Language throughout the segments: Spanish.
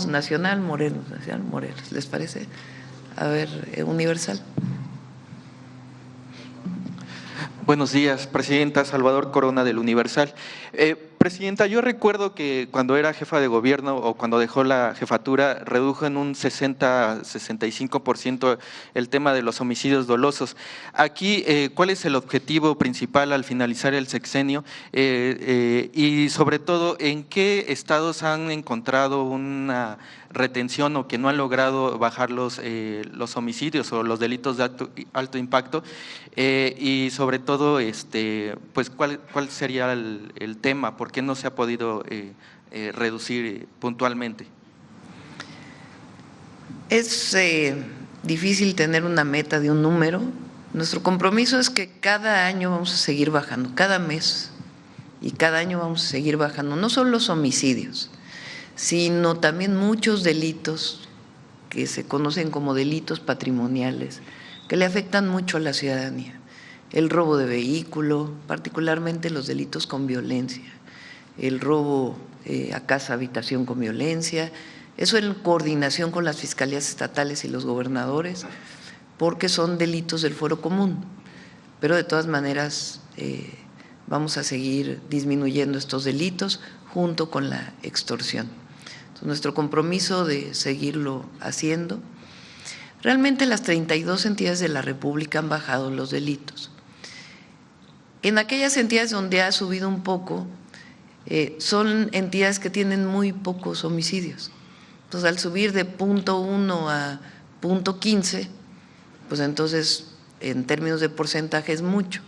Nacional, Morelos, Nacional, Morelos, ¿les parece? A ver, Universal. Buenos días, Presidenta. Salvador Corona del Universal. Presidenta, yo recuerdo que cuando era jefa de gobierno o cuando dejó la jefatura, redujo en un 60-65% el tema de los homicidios dolosos. Aquí, ¿cuál es el objetivo principal al finalizar el sexenio? Y sobre todo, ¿en qué estados han encontrado una retención o que no han logrado bajar los homicidios o los delitos de alto impacto? Y sobre todo, pues, ¿cuál sería el tema? ¿Por qué no se ha podido reducir puntualmente? Es difícil tener una meta de un número. Nuestro compromiso es que cada año vamos a seguir bajando, cada mes, y cada año vamos a seguir bajando, no solo los homicidios, sino también muchos delitos que se conocen como delitos patrimoniales, que le afectan mucho a la ciudadanía. El robo de vehículo, particularmente los delitos con violencia, el robo a casa, habitación con violencia, eso en coordinación con las fiscalías estatales y los gobernadores, porque son delitos del fuero común, pero de todas maneras vamos a seguir disminuyendo estos delitos junto con la extorsión. Entonces, nuestro compromiso de seguirlo haciendo. Realmente las 32 entidades de la República han bajado los delitos. En aquellas entidades donde ha subido un poco, son entidades que tienen muy pocos homicidios. Entonces, al subir de 0.1 a 0.15, pues entonces en términos de porcentaje es mucho,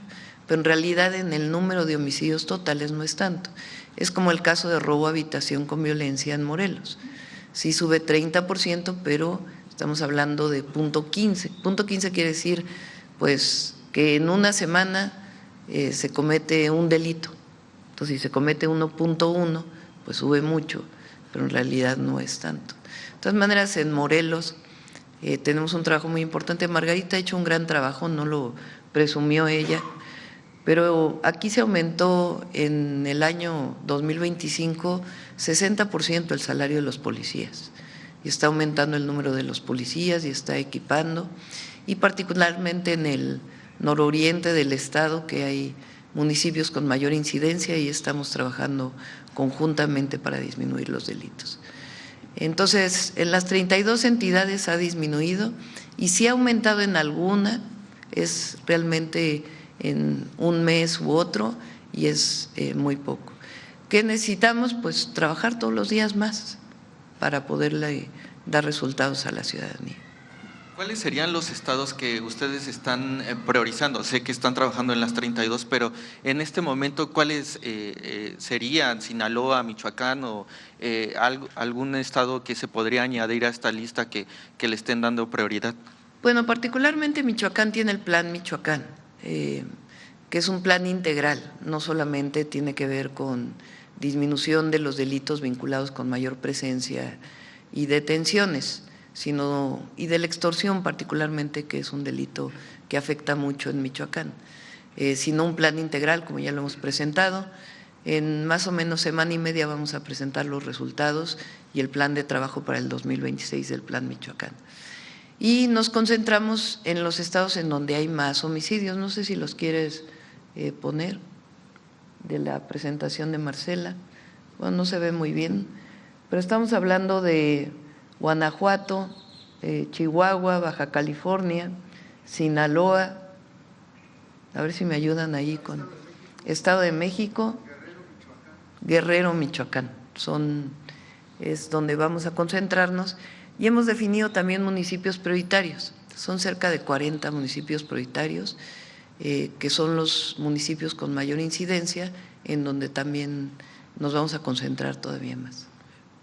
pero en realidad en el número de homicidios totales no es tanto. Es como el caso de robo a habitación con violencia en Morelos. Sí sube 30%, pero estamos hablando de 0.15. 0.15 quiere decir pues que en una semana se comete un delito. Entonces, si se comete 1.1, pues sube mucho, pero en realidad no es tanto. De todas maneras, en Morelos tenemos un trabajo muy importante. Margarita ha hecho un gran trabajo, no lo presumió ella, pero aquí se aumentó en el año 2025 60% el salario de los policías, y está aumentando el número de los policías y está equipando, y particularmente en el nororiente del estado, que hay municipios con mayor incidencia, y estamos trabajando conjuntamente para disminuir los delitos. Entonces, en las 32 entidades ha disminuido, y si ha aumentado en alguna, es realmente en un mes u otro, y es muy poco. ¿Qué necesitamos? Pues trabajar todos los días más para poderle dar resultados a la ciudadanía. ¿Cuáles serían los estados que ustedes están priorizando? Sé que están trabajando en las 32, pero en este momento, ¿cuáles serían? ¿Sinaloa, Michoacán o algún estado que se podría añadir a esta lista que le estén dando prioridad? Bueno, particularmente Michoacán tiene el Plan Michoacán, que es un plan integral, no solamente tiene que ver con disminución de los delitos vinculados con mayor presencia y detenciones, sino y de la extorsión particularmente, que es un delito que afecta mucho en Michoacán, sino un plan integral, como ya lo hemos presentado. En más o menos semana y media vamos a presentar los resultados y el plan de trabajo para el 2026 del Plan Michoacán. Y nos concentramos en los estados en donde hay más homicidios. No sé si los quieres poner de la presentación de Marcela. Bueno, no se ve muy bien, pero estamos hablando de Guanajuato, Chihuahua, Baja California, Sinaloa, a ver si me ayudan ahí con Estado de México, Guerrero, Michoacán, es donde vamos a concentrarnos, y hemos definido también municipios prioritarios. Son cerca de 40 municipios prioritarios, que son los municipios con mayor incidencia, en donde también nos vamos a concentrar todavía más.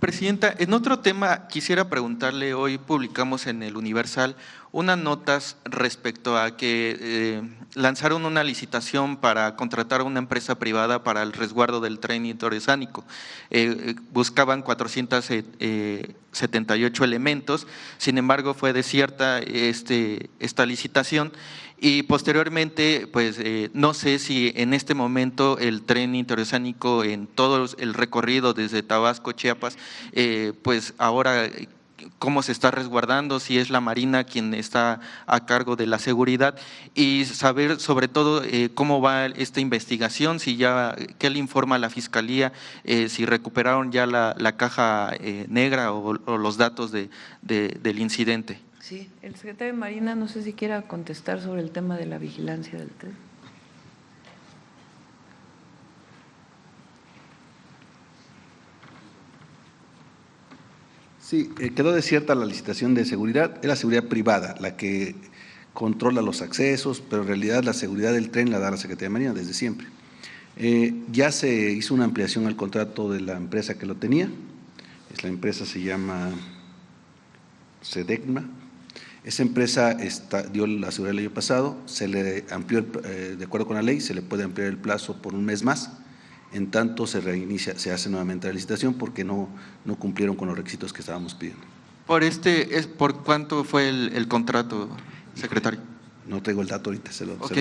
Presidenta, en otro tema quisiera preguntarle, hoy publicamos en el Universal unas notas respecto a que lanzaron una licitación para contratar a una empresa privada para el resguardo del tren interoceánico. Buscaban 478 elementos, sin embargo fue desierta esta licitación. Y posteriormente, pues no sé si en este momento el tren interoceánico en todo el recorrido desde Tabasco, Chiapas, pues ahora cómo se está resguardando, si es la Marina quien está a cargo de la seguridad, y saber sobre todo cómo va esta investigación, si ya, qué le informa a la Fiscalía, si recuperaron ya la caja negra o los datos del incidente. Sí, el secretario de Marina no sé si quiera contestar sobre el tema de la vigilancia del tren. Sí, quedó desierta la licitación de seguridad, es la seguridad privada la que controla los accesos, pero en realidad la seguridad del tren la da la Secretaría de Marina desde siempre. Ya se hizo una ampliación al contrato de la empresa que lo tenía, la empresa se llama Sedecma. Esa empresa dio la seguridad el año pasado, se le amplió, de acuerdo con la ley, se le puede ampliar el plazo por un mes más, en tanto se reinicia, se hace nuevamente la licitación porque no cumplieron con los requisitos que estábamos pidiendo. ¿Por cuánto fue el contrato, secretario? No tengo el dato ahorita.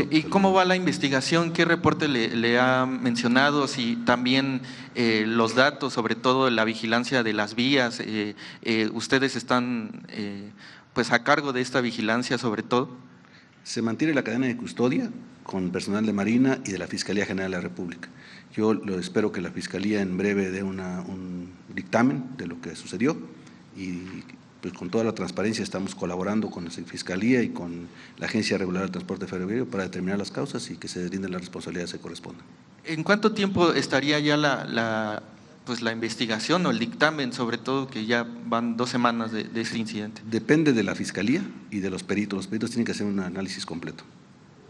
¿Y cómo va la investigación? ¿Qué reporte le ha mencionado? Si también los datos, sobre todo la vigilancia de las vías, ustedes están pues a cargo de esta vigilancia sobre todo. Se mantiene la cadena de custodia con personal de Marina y de la Fiscalía General de la República. Yo espero que la Fiscalía en breve dé un dictamen de lo que sucedió y pues con toda la transparencia estamos colaborando con la Fiscalía y con la Agencia Regular de Transporte Ferroviario para determinar las causas y que se deslinden las responsabilidades que correspondan. ¿En cuánto tiempo estaría ya la investigación o el dictamen, sobre todo que ya van 2 semanas de este incidente? Depende de la Fiscalía y de los peritos. Los peritos tienen que hacer un análisis completo.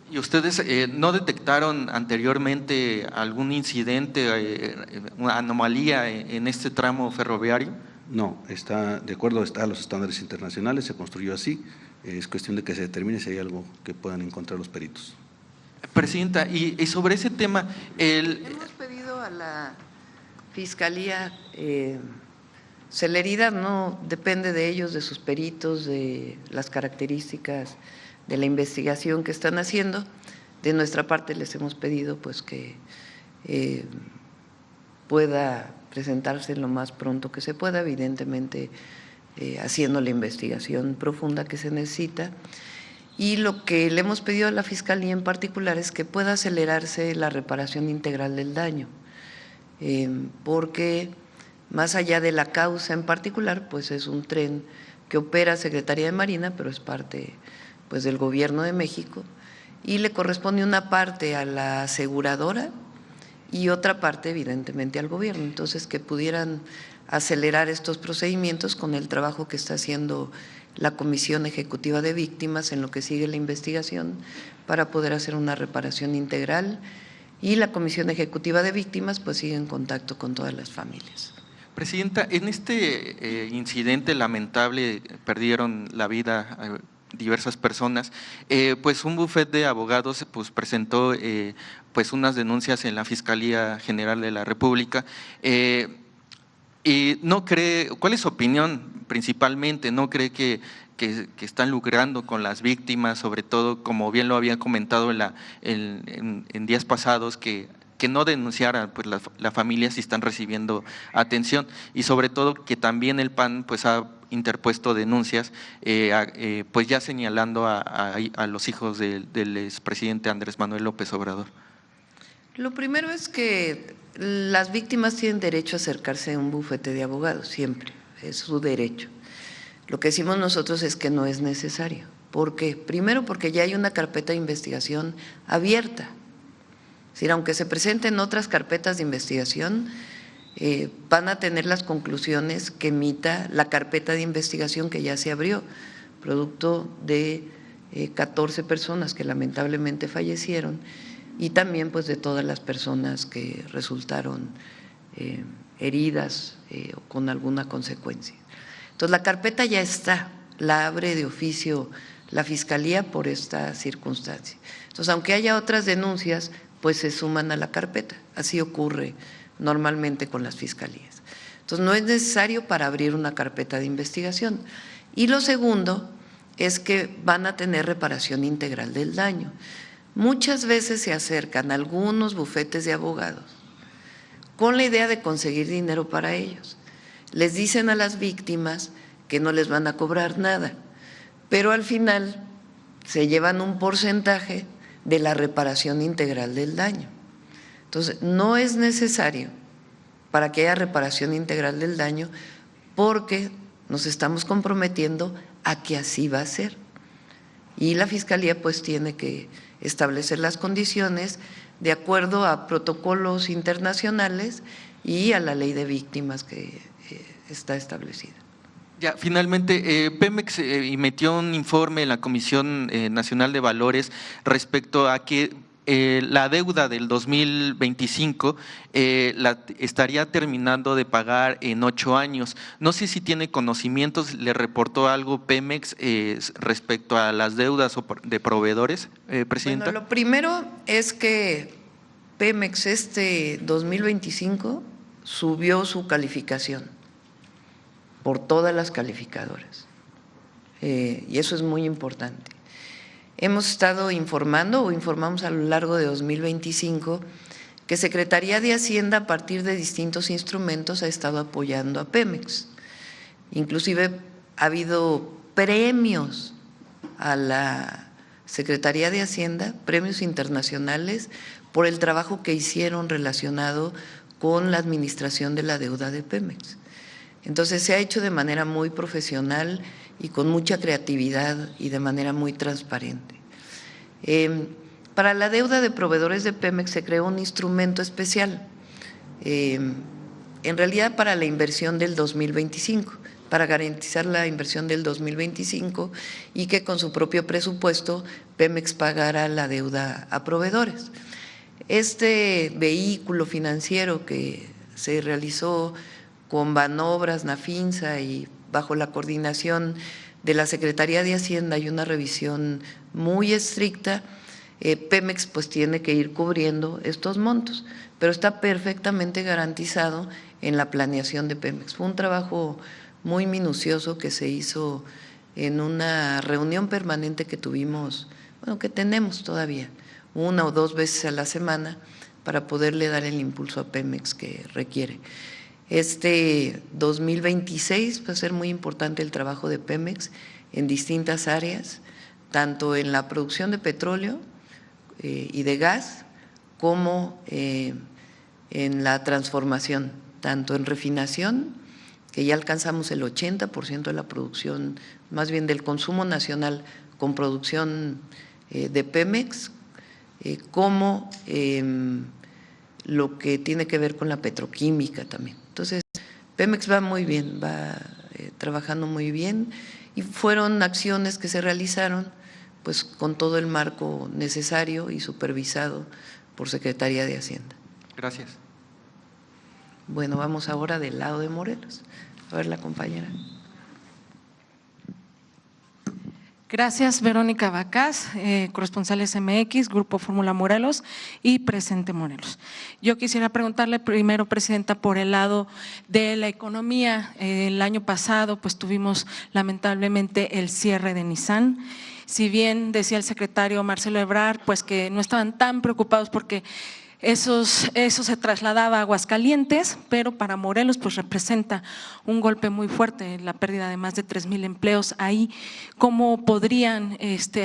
¿Y ustedes no detectaron anteriormente algún incidente, una anomalía en este tramo ferroviario? No, está de acuerdo a los estándares internacionales, se construyó así, es cuestión de que se determine si hay algo que puedan encontrar los peritos. Presidenta, y sobre ese tema… Hemos pedido a la Fiscalía celeridad, no depende de ellos, de sus peritos, de las características de la investigación que están haciendo. De nuestra parte les hemos pedido pues que pueda presentarse lo más pronto que se pueda, evidentemente haciendo la investigación profunda que se necesita. Y lo que le hemos pedido a la Fiscalía en particular es que pueda acelerarse la reparación integral del daño, porque más allá de la causa en particular, pues es un tren que opera Secretaría de Marina, pero es parte pues del Gobierno de México y le corresponde una parte a la aseguradora y otra parte evidentemente al gobierno. Entonces que pudieran acelerar estos procedimientos con el trabajo que está haciendo la Comisión Ejecutiva de Víctimas en lo que sigue la investigación para poder hacer una reparación integral, y la Comisión Ejecutiva de Víctimas pues sigue en contacto con todas las familias. Presidenta, en este incidente lamentable perdieron la vida diversas personas, pues un bufete de abogados pues presentó pues unas denuncias en la Fiscalía General de la República. Y no cree, ¿cuál es su opinión principalmente? ¿No cree que están lucrando con las víctimas, sobre todo, como bien lo había comentado en días pasados, que no denunciaran pues la familia si están recibiendo atención, y sobre todo que también el PAN pues ha interpuesto denuncias pues ya señalando a los hijos del expresidente Andrés Manuel López Obrador? Lo primero es que las víctimas tienen derecho a acercarse a un bufete de abogados, siempre, es su derecho. Lo que decimos nosotros es que no es necesario. ¿Por qué? Primero porque ya hay una carpeta de investigación abierta. Es decir, aunque se presenten otras carpetas de investigación, van a tener las conclusiones que emita la carpeta de investigación que ya se abrió, producto de 14 personas que lamentablemente fallecieron y también pues de todas las personas que resultaron heridas o con alguna consecuencia. Entonces la carpeta ya está, la abre de oficio la Fiscalía por esta circunstancia. Entonces, aunque haya otras denuncias, pues se suman a la carpeta. Así ocurre normalmente con las fiscalías. Entonces, no es necesario para abrir una carpeta de investigación. Y lo segundo es que van a tener reparación integral del daño. Muchas veces se acercan algunos bufetes de abogados con la idea de conseguir dinero para ellos. Les dicen a las víctimas que no les van a cobrar nada, pero al final se llevan un porcentaje de la reparación integral del daño. Entonces, no es necesario para que haya reparación integral del daño, porque nos estamos comprometiendo a que así va a ser. Y la Fiscalía pues tiene que establecer las condiciones de acuerdo a protocolos internacionales y a la ley de víctimas que está establecida. Ya, finalmente, Pemex emitió un informe en la Comisión Nacional de Valores respecto a que la deuda del 2025 la estaría terminando de pagar en 8 años. No sé si tiene conocimientos, ¿le reportó algo Pemex respecto a las deudas de proveedores, Presidenta? Bueno, lo primero es que Pemex este 2025 subió su calificación por todas las calificadoras, y eso es muy importante. Hemos estado informando o informamos a lo largo de 2025 que Secretaría de Hacienda, a partir de distintos instrumentos, ha estado apoyando a Pemex. Inclusive ha habido premios a la Secretaría de Hacienda, premios internacionales, por el trabajo que hicieron relacionado con la administración de la deuda de Pemex. Entonces, se ha hecho de manera muy profesional y con mucha creatividad y de manera muy transparente. Para la deuda de proveedores de Pemex se creó un instrumento especial, en realidad para la inversión del 2025, para garantizar la inversión del 2025 y que con su propio presupuesto Pemex pagara la deuda a proveedores. Este vehículo financiero que se realizó con Banobras, Nafinsa y bajo la coordinación de la Secretaría de Hacienda y una revisión muy estricta, Pemex pues tiene que ir cubriendo estos montos, pero está perfectamente garantizado en la planeación de Pemex. Fue un trabajo muy minucioso que se hizo en una reunión permanente que tuvimos, bueno, que tenemos todavía, 1 o 2 veces a la semana, para poderle dar el impulso a Pemex que requiere. Este 2026 va a ser muy importante el trabajo de Pemex en distintas áreas, tanto en la producción de petróleo y de gas, como en la transformación, tanto en refinación, que ya alcanzamos el 80% de la producción, más bien del consumo nacional con producción de Pemex, como lo que tiene que ver con la petroquímica también. Entonces, Pemex va muy bien, va trabajando muy bien, y fueron acciones que se realizaron pues con todo el marco necesario y supervisado por Secretaría de Hacienda. Gracias. Bueno, vamos ahora del lado de Morelos. A ver, la compañera. Gracias, Verónica Bacás, corresponsal SMX, Grupo Fórmula Morelos y Presente Morelos. Yo quisiera preguntarle primero, Presidenta, por el lado de la economía. El año pasado pues tuvimos lamentablemente el cierre de Nissan. Si bien decía el secretario Marcelo Ebrard pues que no estaban tan preocupados porque eso se trasladaba a Aguascalientes, pero para Morelos pues representa un golpe muy fuerte, la pérdida de más de 3,000 empleos ahí. ¿Cómo podrían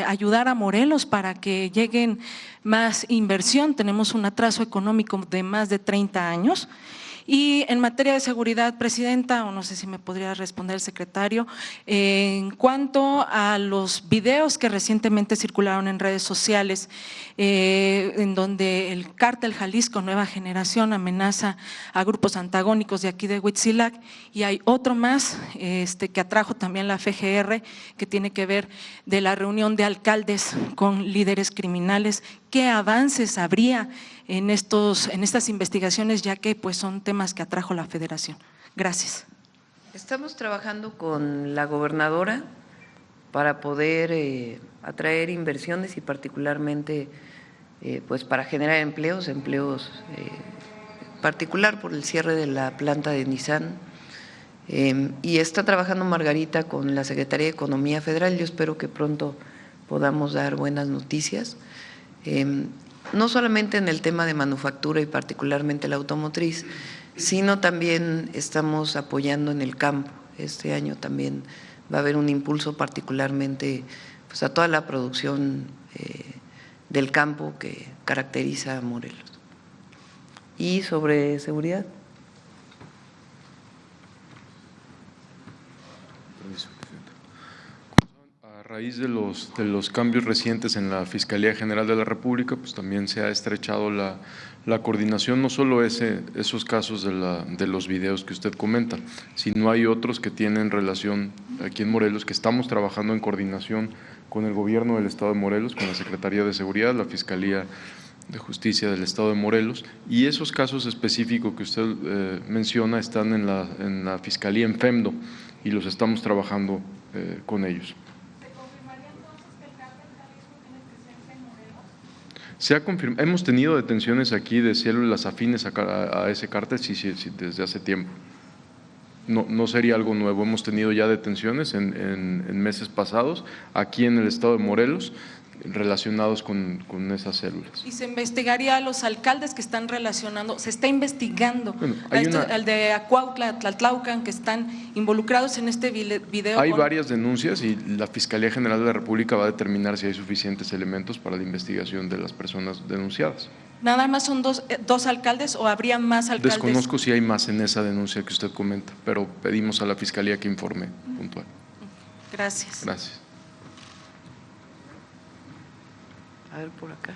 ayudar a Morelos para que lleguen más inversión? Tenemos un atraso económico de más de 30 años. Y en materia de seguridad, Presidenta, o no sé si me podría responder el secretario, en cuanto a los videos que recientemente circularon en redes sociales, en donde el cártel Jalisco Nueva Generación amenaza a grupos antagónicos de aquí de Huitzilac, y hay otro más que atrajo también la FGR, que tiene que ver de la reunión de alcaldes con líderes criminales. ¿Qué avances habría en estas investigaciones, ya que pues son temas que atrajo la Federación? Gracias. Estamos trabajando con la gobernadora para poder atraer inversiones y particularmente pues para generar empleos particular por el cierre de la planta de Nissan. Y está trabajando Margarita con la Secretaría de Economía Federal. Yo espero que pronto podamos dar buenas noticias, no solamente en el tema de manufactura y particularmente la automotriz, sino también estamos apoyando en el campo. Este año también va a haber un impulso particularmente pues, a toda la producción del campo que caracteriza a Morelos. Y sobre seguridad. A raíz de los cambios recientes en la Fiscalía General de la República, pues también se ha estrechado la coordinación, no solo esos casos de los videos que usted comenta, sino hay otros que tienen relación aquí en Morelos, que estamos trabajando en coordinación con el Gobierno del Estado de Morelos, con la Secretaría de Seguridad, la Fiscalía de Justicia del Estado de Morelos, y esos casos específicos que usted menciona están en la Fiscalía en FEMDO y los estamos trabajando con ellos. Se ha confirmado, hemos tenido detenciones aquí de células afines a ese cártel sí, desde hace tiempo. No sería algo nuevo, hemos tenido ya detenciones en meses pasados aquí en el estado de Morelos relacionados con esas células. ¿Y se investigaría a los alcaldes que están relacionando? ¿Se está investigando bueno, al de Acuautla, Tlatlaucan, que están involucrados en este video? Hay varias denuncias y la Fiscalía General de la República va a determinar si hay suficientes elementos para la investigación de las personas denunciadas. ¿Nada más son dos alcaldes o habría más alcaldes? Desconozco si hay más en esa denuncia que usted comenta, pero pedimos a la Fiscalía que informe puntual. Gracias. Gracias. A ver, por acá.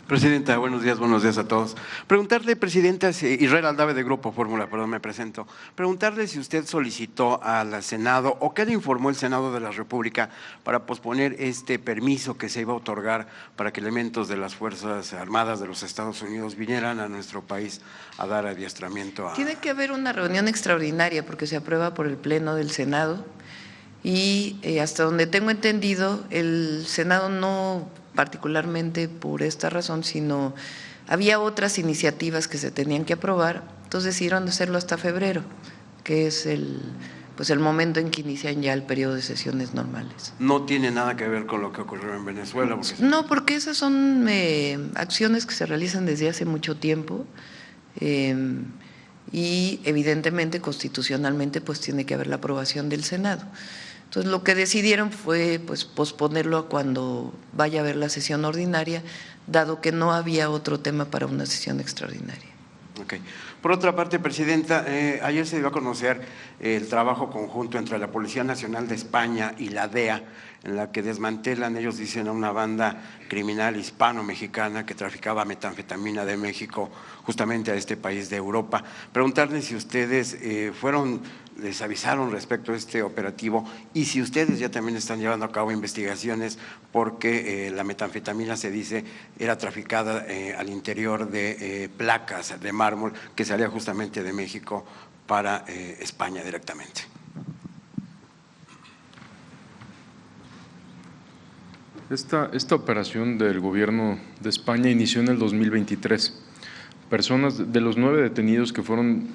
Presidenta, buenos días a todos. Preguntarle, Presidenta, Israel Aldave de Grupo Fórmula, perdón, me presento. Preguntarle si usted solicitó al Senado o qué le informó el Senado de la República para posponer este permiso que se iba a otorgar para que elementos de las Fuerzas Armadas de los Estados Unidos vinieran a nuestro país a dar adiestramiento a… Tiene que haber una reunión extraordinaria porque se aprueba por el Pleno del Senado y hasta donde tengo entendido el Senado no particularmente por esta razón, sino había otras iniciativas que se tenían que aprobar, entonces decidieron hacerlo hasta febrero, que es el momento en que inician ya el periodo de sesiones normales. No tiene nada que ver con lo que ocurrió en Venezuela. No, porque esas son acciones que se realizan desde hace mucho tiempo y evidentemente constitucionalmente pues tiene que haber la aprobación del Senado. Entonces, lo que decidieron fue pues, posponerlo a cuando vaya a haber la sesión ordinaria, dado que no había otro tema para una sesión extraordinaria. Okay. Por otra parte, Presidenta, ayer se dio a conocer el trabajo conjunto entre la Policía Nacional de España y la DEA, en la que desmantelan, ellos dicen, a una banda criminal hispano-mexicana que traficaba metanfetamina de México justamente a este país de Europa. Preguntarle si ustedes les avisaron respecto a este operativo y si ustedes ya también están llevando a cabo investigaciones porque la metanfetamina, se dice, era traficada al interior de placas de mármol que salía justamente de México para España directamente. Esta operación del Gobierno de España inició en el 2023. Personas de los 9 detenidos que fueron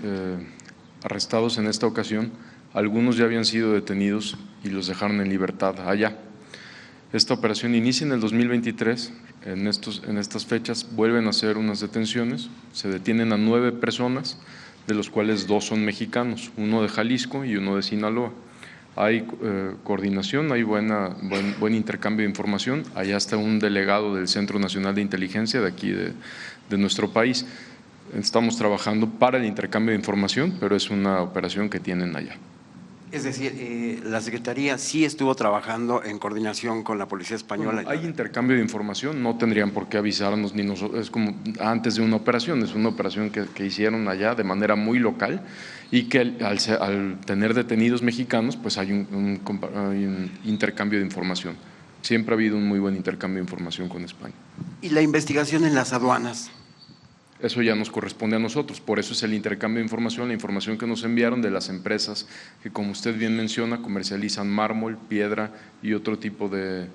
arrestados en esta ocasión, algunos ya habían sido detenidos y los dejaron en libertad allá. Esta operación inicia en el 2023, en estas fechas vuelven a hacer unas detenciones, se detienen a 9 personas, de los cuales 2 son mexicanos, uno de Jalisco y uno de Sinaloa. Hay coordinación, hay buen intercambio de información, allá está un delegado del Centro Nacional de Inteligencia de aquí de nuestro país. Estamos trabajando para el intercambio de información, pero es una operación que tienen allá. Es decir, la Secretaría sí estuvo trabajando en coordinación con la Policía Española. Hay intercambio de información, no tendrían por qué avisarnos, ni nosotros, es como antes de una operación, es una operación que hicieron allá de manera muy local y que al tener detenidos mexicanos, pues hay un intercambio de información. Siempre ha habido un muy buen intercambio de información con España. ¿Y la investigación en las aduanas? Eso ya nos corresponde a nosotros, por eso es el intercambio de información, la información que nos enviaron de las empresas que, como usted bien menciona, comercializan mármol, piedra y otro tipo de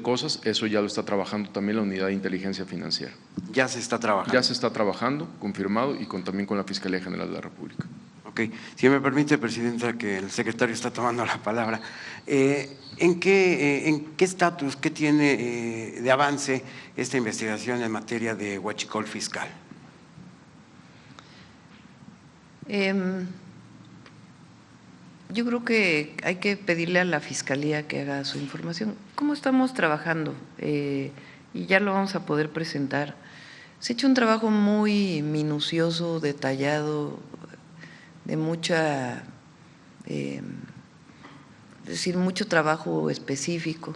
cosas. Eso ya lo está trabajando también la Unidad de Inteligencia Financiera. Ya se está trabajando. Ya se está trabajando, confirmado, y también con la Fiscalía General de la República. Ok, si me permite, Presidenta, que el secretario está tomando la palabra. ¿En qué estatus, qué tiene de avance esta investigación en materia de huachicol fiscal? Yo creo que hay que pedirle a la Fiscalía que haga su información. ¿Cómo estamos trabajando? Y ya lo vamos a poder presentar. Se ha hecho un trabajo muy minucioso, detallado, de mucha, es decir, mucho trabajo específico,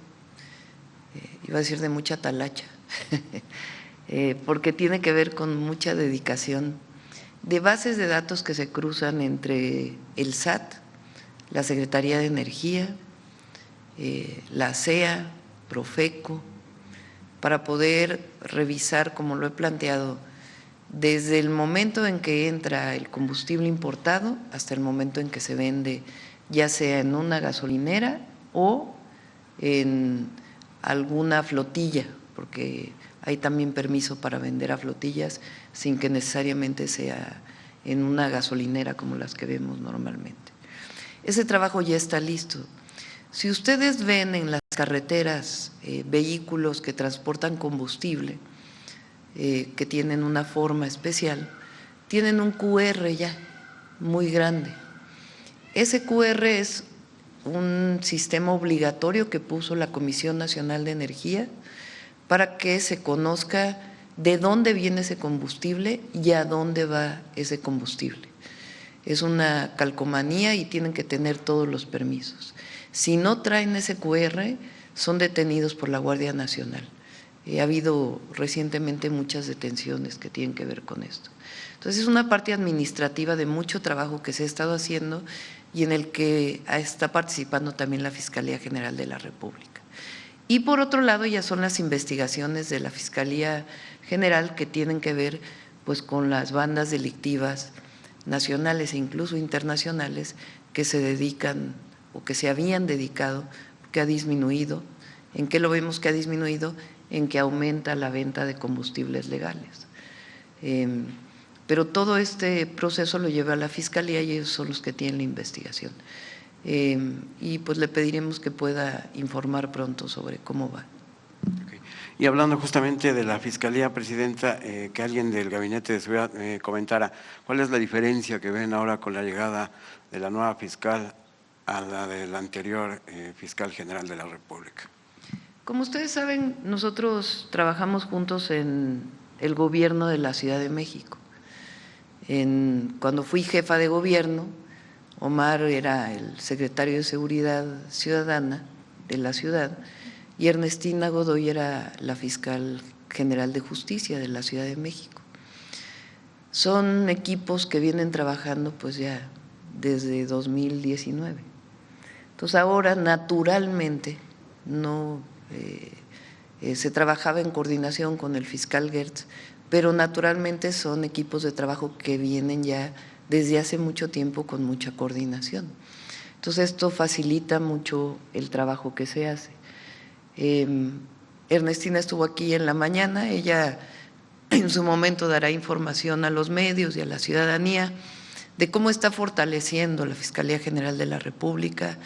iba a decir de mucha talacha, porque tiene que ver con mucha dedicación de bases de datos que se cruzan entre el SAT, la Secretaría de Energía, la CEA, Profeco, para poder revisar, como lo he planteado, desde el momento en que entra el combustible importado hasta el momento en que se vende, ya sea en una gasolinera o en alguna flotilla, porque hay también permiso para vender a flotillas sin que necesariamente sea en una gasolinera como las que vemos normalmente. Ese trabajo ya está listo. Si ustedes ven en las carreteras vehículos que transportan combustible, que tienen una forma especial, tienen un QR ya muy grande. Ese QR es un sistema obligatorio que puso la Comisión Nacional de Energía para que se conozca de dónde viene ese combustible y a dónde va ese combustible. Es una calcomanía y tienen que tener todos los permisos. Si no traen ese QR, son detenidos por la Guardia Nacional. Ha habido recientemente muchas detenciones que tienen que ver con esto. Entonces es una parte administrativa de mucho trabajo que se ha estado haciendo y en el que está participando también la Fiscalía General de la República. Y por otro lado ya son las investigaciones de la Fiscalía General que tienen que ver pues con las bandas delictivas nacionales e incluso internacionales que se dedican o que se habían dedicado, que ha disminuido. ¿En qué lo vemos que ha disminuido? En que aumenta la venta de combustibles legales. Pero todo este proceso lo lleva a la Fiscalía y ellos son los que tienen la investigación. Y pues le pediremos que pueda informar pronto sobre cómo va. Okay. Y hablando justamente de la Fiscalía, Presidenta, que alguien del Gabinete de Seguridad comentara, ¿cuál es la diferencia que ven ahora con la llegada de la nueva fiscal a la del anterior fiscal general de la República? Como ustedes saben, nosotros trabajamos juntos en el gobierno de la Ciudad de México. Cuando fui jefa de gobierno, Omar era el secretario de Seguridad Ciudadana de la ciudad y Ernestina Godoy era la fiscal general de Justicia de la Ciudad de México. Son equipos que vienen trabajando pues ya desde 2019. Entonces ahora naturalmente no… se trabajaba en coordinación con el fiscal Gertz, pero naturalmente son equipos de trabajo que vienen ya desde hace mucho tiempo con mucha coordinación. Entonces esto facilita mucho el trabajo que se hace. Ernestina estuvo aquí en la mañana, ella en su momento dará información a los medios y a la ciudadanía de cómo está fortaleciendo la Fiscalía General de la República,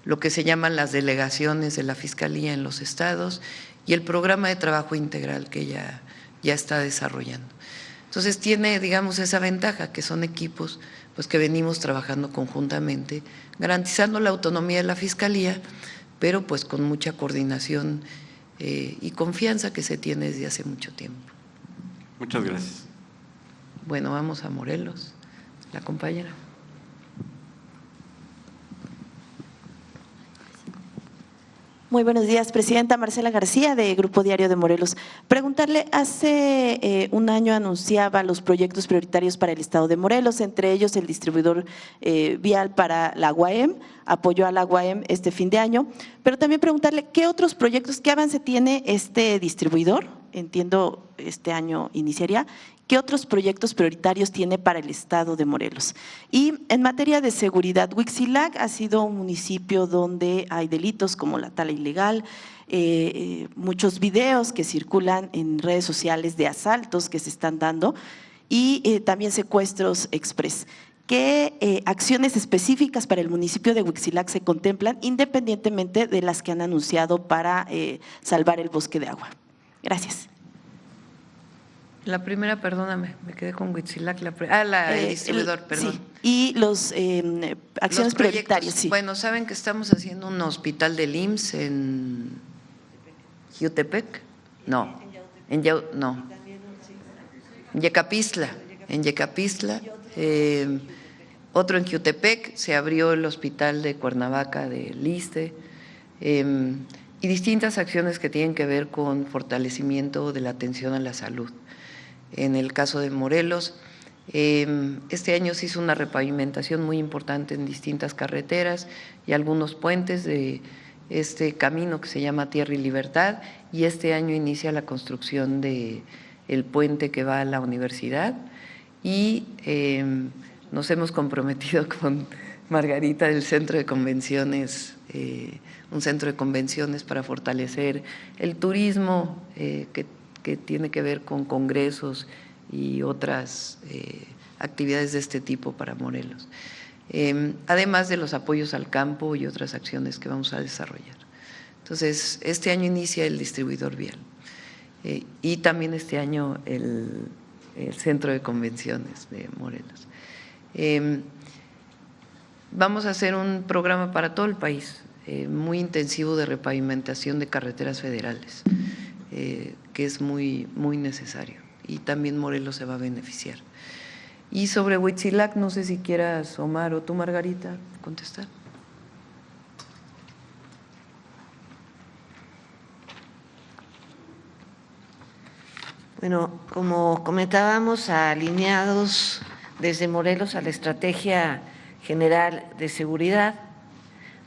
lo que se llaman las delegaciones de la Fiscalía en los estados y el programa de trabajo integral que ya está desarrollando. Entonces tiene, digamos, esa ventaja que son equipos pues que venimos trabajando conjuntamente, garantizando la autonomía de la Fiscalía, pero pues con mucha coordinación y confianza que se tiene desde hace mucho tiempo. Muchas gracias. Bueno, vamos a Morelos, la compañera. Muy buenos días, Presidenta. Marcela García, de Grupo Diario de Morelos. Preguntarle, hace un año anunciaba los proyectos prioritarios para el Estado de Morelos, entre ellos el distribuidor vial para la UAM, apoyó a la UAM este fin de año, pero también preguntarle qué otros proyectos, qué avance tiene este distribuidor entiendo este año iniciaría, ¿qué otros proyectos prioritarios tiene para el estado de Morelos? Y en materia de seguridad, Huitzilac ha sido un municipio donde hay delitos como la tala ilegal, muchos videos que circulan en redes sociales de asaltos que se están dando y también secuestros express. ¿Qué acciones específicas para el municipio de Huitzilac se contemplan independientemente de las que han anunciado para salvar el bosque de agua? Gracias. La primera, perdóname, me quedé con Huitzilac. El distribuidor, perdón. Sí. Y los acciones prioritarias, sí. Bueno, saben que estamos haciendo un hospital del IMSS en Jiutepec. No, en Yecapistla. En Yecapistla. Otro en Jiutepec, se abrió el hospital de Cuernavaca del ISSSTE. Y distintas acciones que tienen que ver con fortalecimiento de la atención a la salud. En el caso de Morelos, este año se hizo una repavimentación muy importante en distintas carreteras y algunos puentes de este camino que se llama Tierra y Libertad, y este año inicia la construcción de el puente que va a la universidad y nos hemos comprometido con Margarita del Centro de Convenciones, un centro de convenciones para fortalecer el turismo que tiene que ver con congresos y otras actividades de este tipo para Morelos, además de los apoyos al campo y otras acciones que vamos a desarrollar. Entonces, este año inicia el distribuidor vial y también este año el centro de convenciones de Morelos. Vamos a hacer un programa para todo el país, muy intensivo de repavimentación de carreteras federales, que es muy necesario, y también Morelos se va a beneficiar. Y sobre Huitzilac, no sé si quieras, Omar, o tú, Margarita, contestar. Bueno, como comentábamos, alineados desde Morelos a la Estrategia General de Seguridad,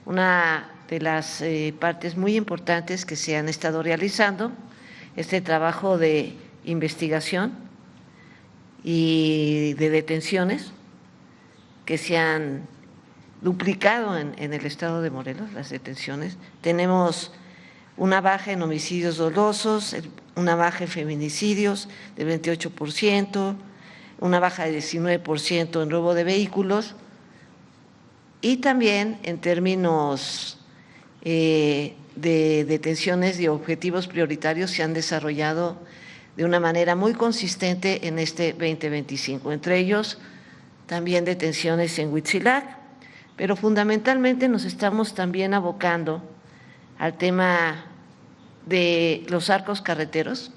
una de las partes muy importantes que se han estado realizando, este trabajo de investigación y de detenciones que se han duplicado en el estado de Morelos, las detenciones. Tenemos una baja en homicidios dolosos, una baja en feminicidios del 28%, una baja de 19% en robo de vehículos, y también en términos de detenciones de objetivos prioritarios se han desarrollado de una manera muy consistente en este 2025, entre ellos también detenciones en Huitzilac, pero fundamentalmente nos estamos también abocando al tema de los arcos carreteros.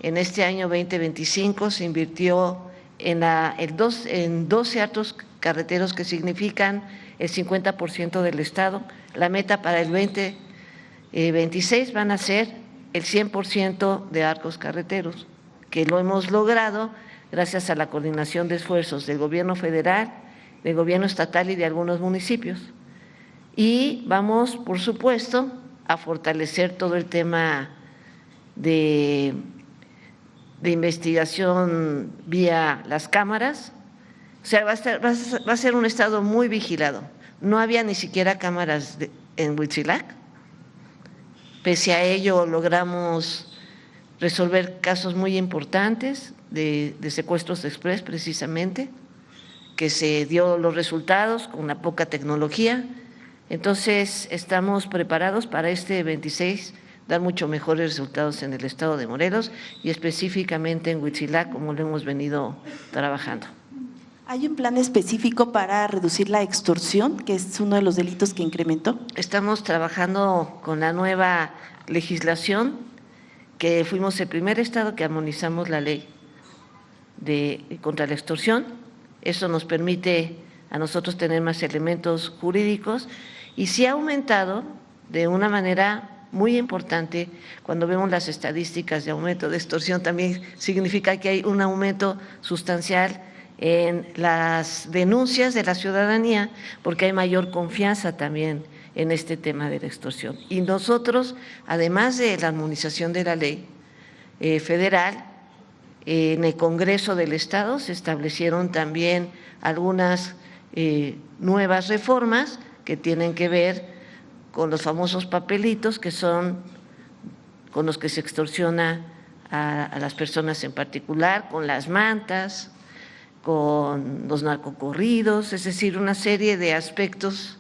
En este año 2025 se invirtió en 12 arcos carreteros que significan el 50% del Estado. La meta para el 2026 van a ser el 100% de arcos carreteros, que lo hemos logrado gracias a la coordinación de esfuerzos del gobierno federal, del gobierno estatal y de algunos municipios. Y vamos, por supuesto, a fortalecer todo el tema de investigación vía las cámaras. O sea, va a ser un estado muy vigilado. No había ni siquiera cámaras en Huitzilac. Pese a ello, logramos resolver casos muy importantes de secuestros express, precisamente, que se dio los resultados con una poca tecnología. Entonces, estamos preparados para este 26 dar mucho mejores resultados en el estado de Morelos y específicamente en Huitzilac, como lo hemos venido trabajando. ¿Hay un plan específico para reducir la extorsión, que es uno de los delitos que incrementó? Estamos trabajando con la nueva legislación, que fuimos el primer estado que armonizamos la ley contra la extorsión. Eso nos permite a nosotros tener más elementos jurídicos y sí ha aumentado de una manera muy importante. Cuando vemos las estadísticas de aumento de extorsión, también significa que hay un aumento sustancial en las denuncias de la ciudadanía, porque hay mayor confianza también en este tema de la extorsión. Y nosotros, además de la armonización de la ley, federal. En el Congreso del Estado se establecieron también algunas nuevas reformas que tienen que ver con los famosos papelitos, que son con los que se extorsiona a las personas en particular, con las mantas, con los narcocorridos, es decir, una serie de aspectos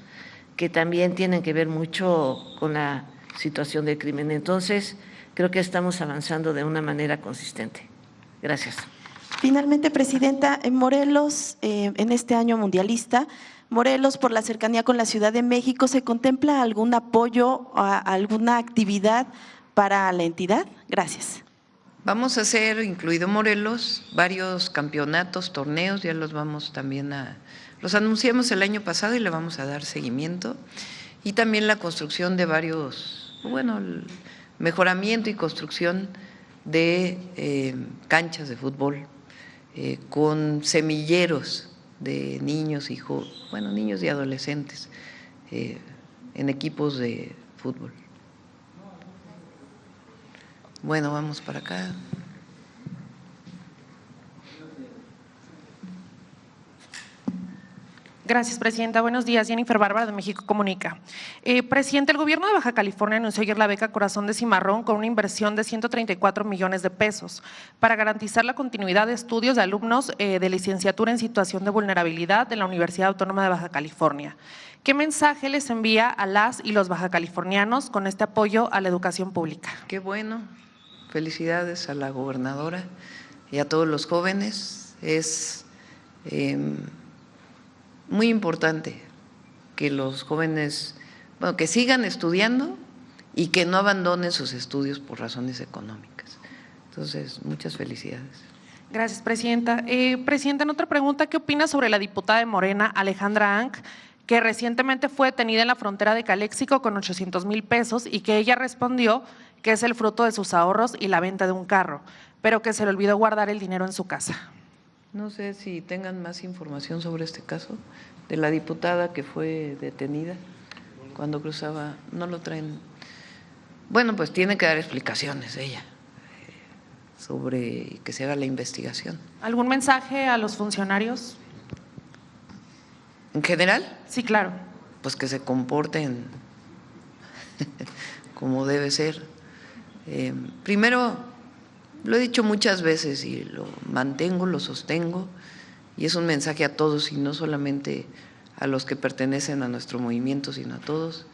que también tienen que ver mucho con la situación del crimen. Entonces, creo que estamos avanzando de una manera consistente. Gracias. Finalmente, presidenta, en Morelos, en este año mundialista, Morelos, por la cercanía con la Ciudad de México, ¿se contempla algún apoyo a alguna actividad para la entidad? Gracias. Vamos a hacer, incluido Morelos, varios campeonatos, torneos, ya los vamos también los anunciamos el año pasado y le vamos a dar seguimiento. Y también la construcción de varios, bueno, el mejoramiento y construcción de canchas de fútbol, con semilleros de niños niños y adolescentes en equipos de fútbol. Bueno, vamos para acá. Gracias, presidenta. Buenos días. Jennifer Bárbara, de México Comunica. Presidente, el gobierno de Baja California anunció ayer la beca Corazón de Cimarrón con una inversión de 134 millones de pesos para garantizar la continuidad de estudios de alumnos de licenciatura en situación de vulnerabilidad de la Universidad Autónoma de Baja California. ¿Qué mensaje les envía a las y los bajacalifornianos con este apoyo a la educación pública? Qué bueno. Felicidades a la gobernadora y a todos los jóvenes. Es muy importante que los jóvenes, que sigan estudiando y que no abandonen sus estudios por razones económicas. Entonces, muchas felicidades. Gracias, presidenta. Presidenta, en otra pregunta, ¿qué opina sobre la diputada de Morena, Alejandra Anc, que recientemente fue detenida en la frontera de Caléxico con 800,000 pesos y que ella respondió que es el fruto de sus ahorros y la venta de un carro, pero que se le olvidó guardar el dinero en su casa? No sé si tengan más información sobre este caso de la diputada que fue detenida cuando cruzaba, no lo traen. Bueno, pues tiene que dar explicaciones ella sobre que se haga la investigación. ¿Algún mensaje a los funcionarios? ¿En general? Sí, claro. Pues que se comporten como debe ser. Primero, lo he dicho muchas veces y lo mantengo, lo sostengo, y es un mensaje a todos y no solamente a los que pertenecen a nuestro movimiento, sino a todos.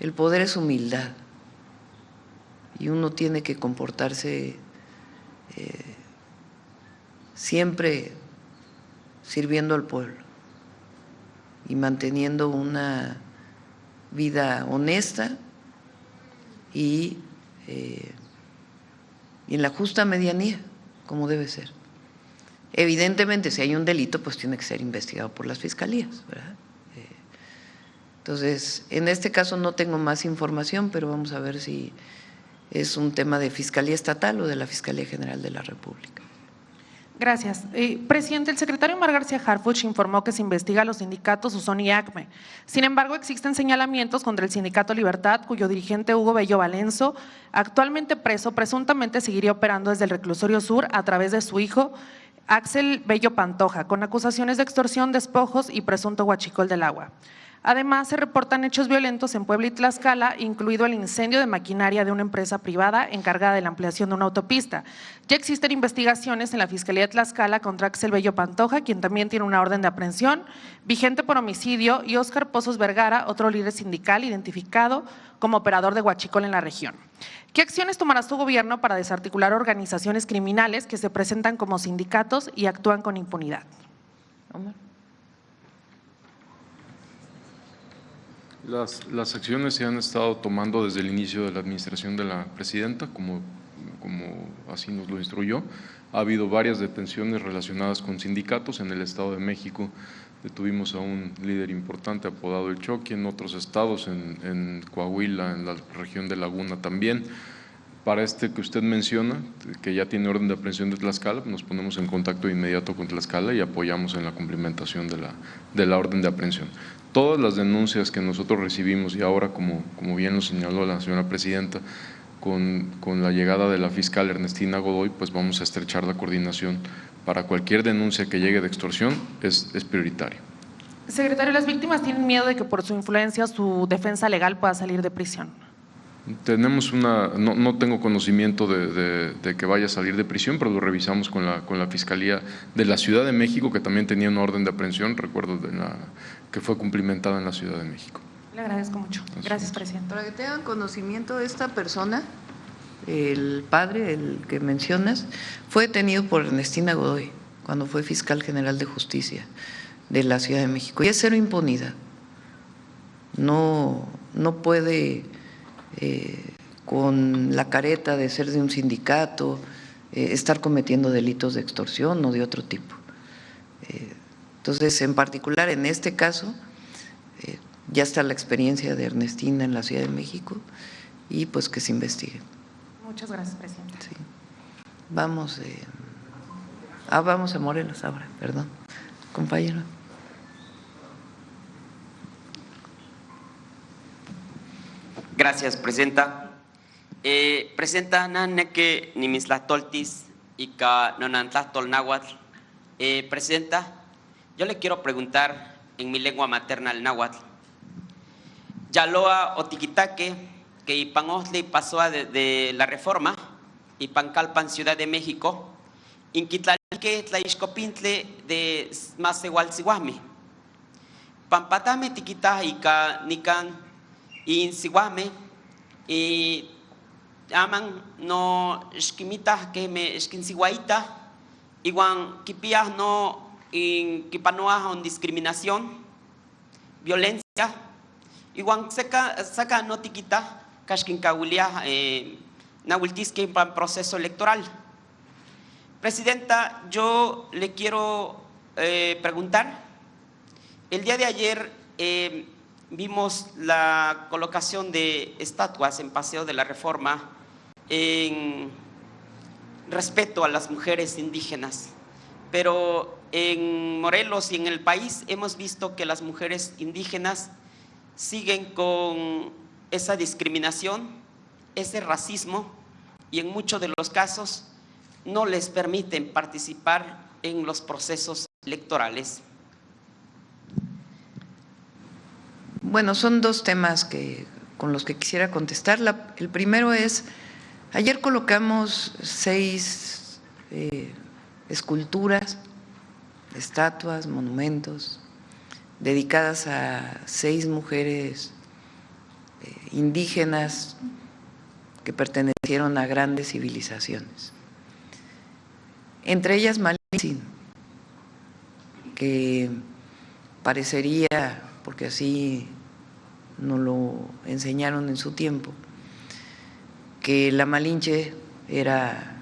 El poder es humildad y uno tiene que comportarse siempre sirviendo al pueblo y manteniendo una vida honesta y en la justa medianía, como debe ser. Evidentemente, si hay un delito, pues tiene que ser investigado por las fiscalías, ¿verdad? Entonces, en este caso no tengo más información, pero vamos a ver si es un tema de Fiscalía Estatal o de la Fiscalía General de la República. Gracias. Presidente, el secretario Omar García Harfuch informó que se investiga a los sindicatos Usón y ACME. Sin embargo, existen señalamientos contra el sindicato Libertad, cuyo dirigente Hugo Bello Valenzo, actualmente preso, presuntamente seguiría operando desde el Reclusorio Sur a través de su hijo, Axel Bello Pantoja, con acusaciones de extorsión, despojos y presunto huachicol del agua. Además, se reportan hechos violentos en Puebla y Tlaxcala, incluido el incendio de maquinaria de una empresa privada encargada de la ampliación de una autopista. Ya existen investigaciones en la Fiscalía de Tlaxcala contra Axel Bello Pantoja, quien también tiene una orden de aprehensión vigente por homicidio, y Óscar Pozos Vergara, otro líder sindical identificado como operador de huachicol en la región. ¿Qué acciones tomará su gobierno para desarticular organizaciones criminales que se presentan como sindicatos y actúan con impunidad? Omar. Las acciones se han estado tomando desde el inicio de la administración de la presidenta, como así nos lo instruyó. Ha habido varias detenciones relacionadas con sindicatos. En el Estado de México detuvimos a un líder importante apodado El Choqui, en otros estados, en Coahuila, en la región de Laguna también. Para este que usted menciona, que ya tiene orden de aprehensión de Tlaxcala, nos ponemos en contacto inmediato con Tlaxcala y apoyamos en la cumplimentación de la orden de aprehensión. Todas las denuncias que nosotros recibimos, y ahora como bien lo señaló la señora presidenta, con la llegada de la fiscal Ernestina Godoy, pues vamos a estrechar la coordinación para cualquier denuncia que llegue de extorsión, es prioritario. Secretario, las víctimas tienen miedo de que por su influencia su defensa legal pueda salir de prisión. Tenemos no tengo conocimiento de que vaya a salir de prisión, pero lo revisamos con la Fiscalía de la Ciudad de México, que también tenía una orden de aprehensión, recuerdo, que fue cumplimentada en la Ciudad de México. Le agradezco mucho. Gracias, presidente. Para que tengan conocimiento, de esta persona, el padre, el que mencionas, fue detenido por Ernestina Godoy cuando fue fiscal general de justicia de la Ciudad de México. Y es cero impunidad. No puede, con la careta de ser de un sindicato, estar cometiendo delitos de extorsión o de otro tipo. Entonces, en particular, en este caso, ya está la experiencia de Ernestina en la Ciudad de México y pues que se investigue. Muchas gracias, presidente. Sí. Vamos a Morelos ahora, perdón, compañero. Gracias, presidenta. Presidenta, naneke nimislahtoltis ika nonantlahtol náhuatl. Presidenta, yo le quiero preguntar en mi lengua materna, el náhuatl. Yaloa otiquitaque, que Ipanostli pasó de la reforma, Ipancalpan, Ciudad de México, Inquitlalque, Tlaixcopintle de Masehualcihuahmi. Pampatame tiquita ika nican insihuahme, y aman no esquimita que me esquinsihuaita, iguan kipias no in kipanoa on discriminación, violencia. Igual saca no tiquita, Kashkinkawilia, Nahuiltisque para proceso electoral. Presidenta, yo le quiero preguntar. El día de ayer vimos la colocación de estatuas en Paseo de la Reforma en respeto a las mujeres indígenas. Pero en Morelos y en el país hemos visto que las mujeres indígenas siguen con esa discriminación, ese racismo, y en muchos de los casos no les permiten participar en los procesos electorales. Bueno, son dos temas con los que quisiera contestar. El primero es, ayer colocamos 6 esculturas, estatuas, monumentos, dedicadas a 6 mujeres indígenas que pertenecieron a grandes civilizaciones. Entre ellas Malintzin, que parecería, porque así nos lo enseñaron en su tiempo, que la Malinche era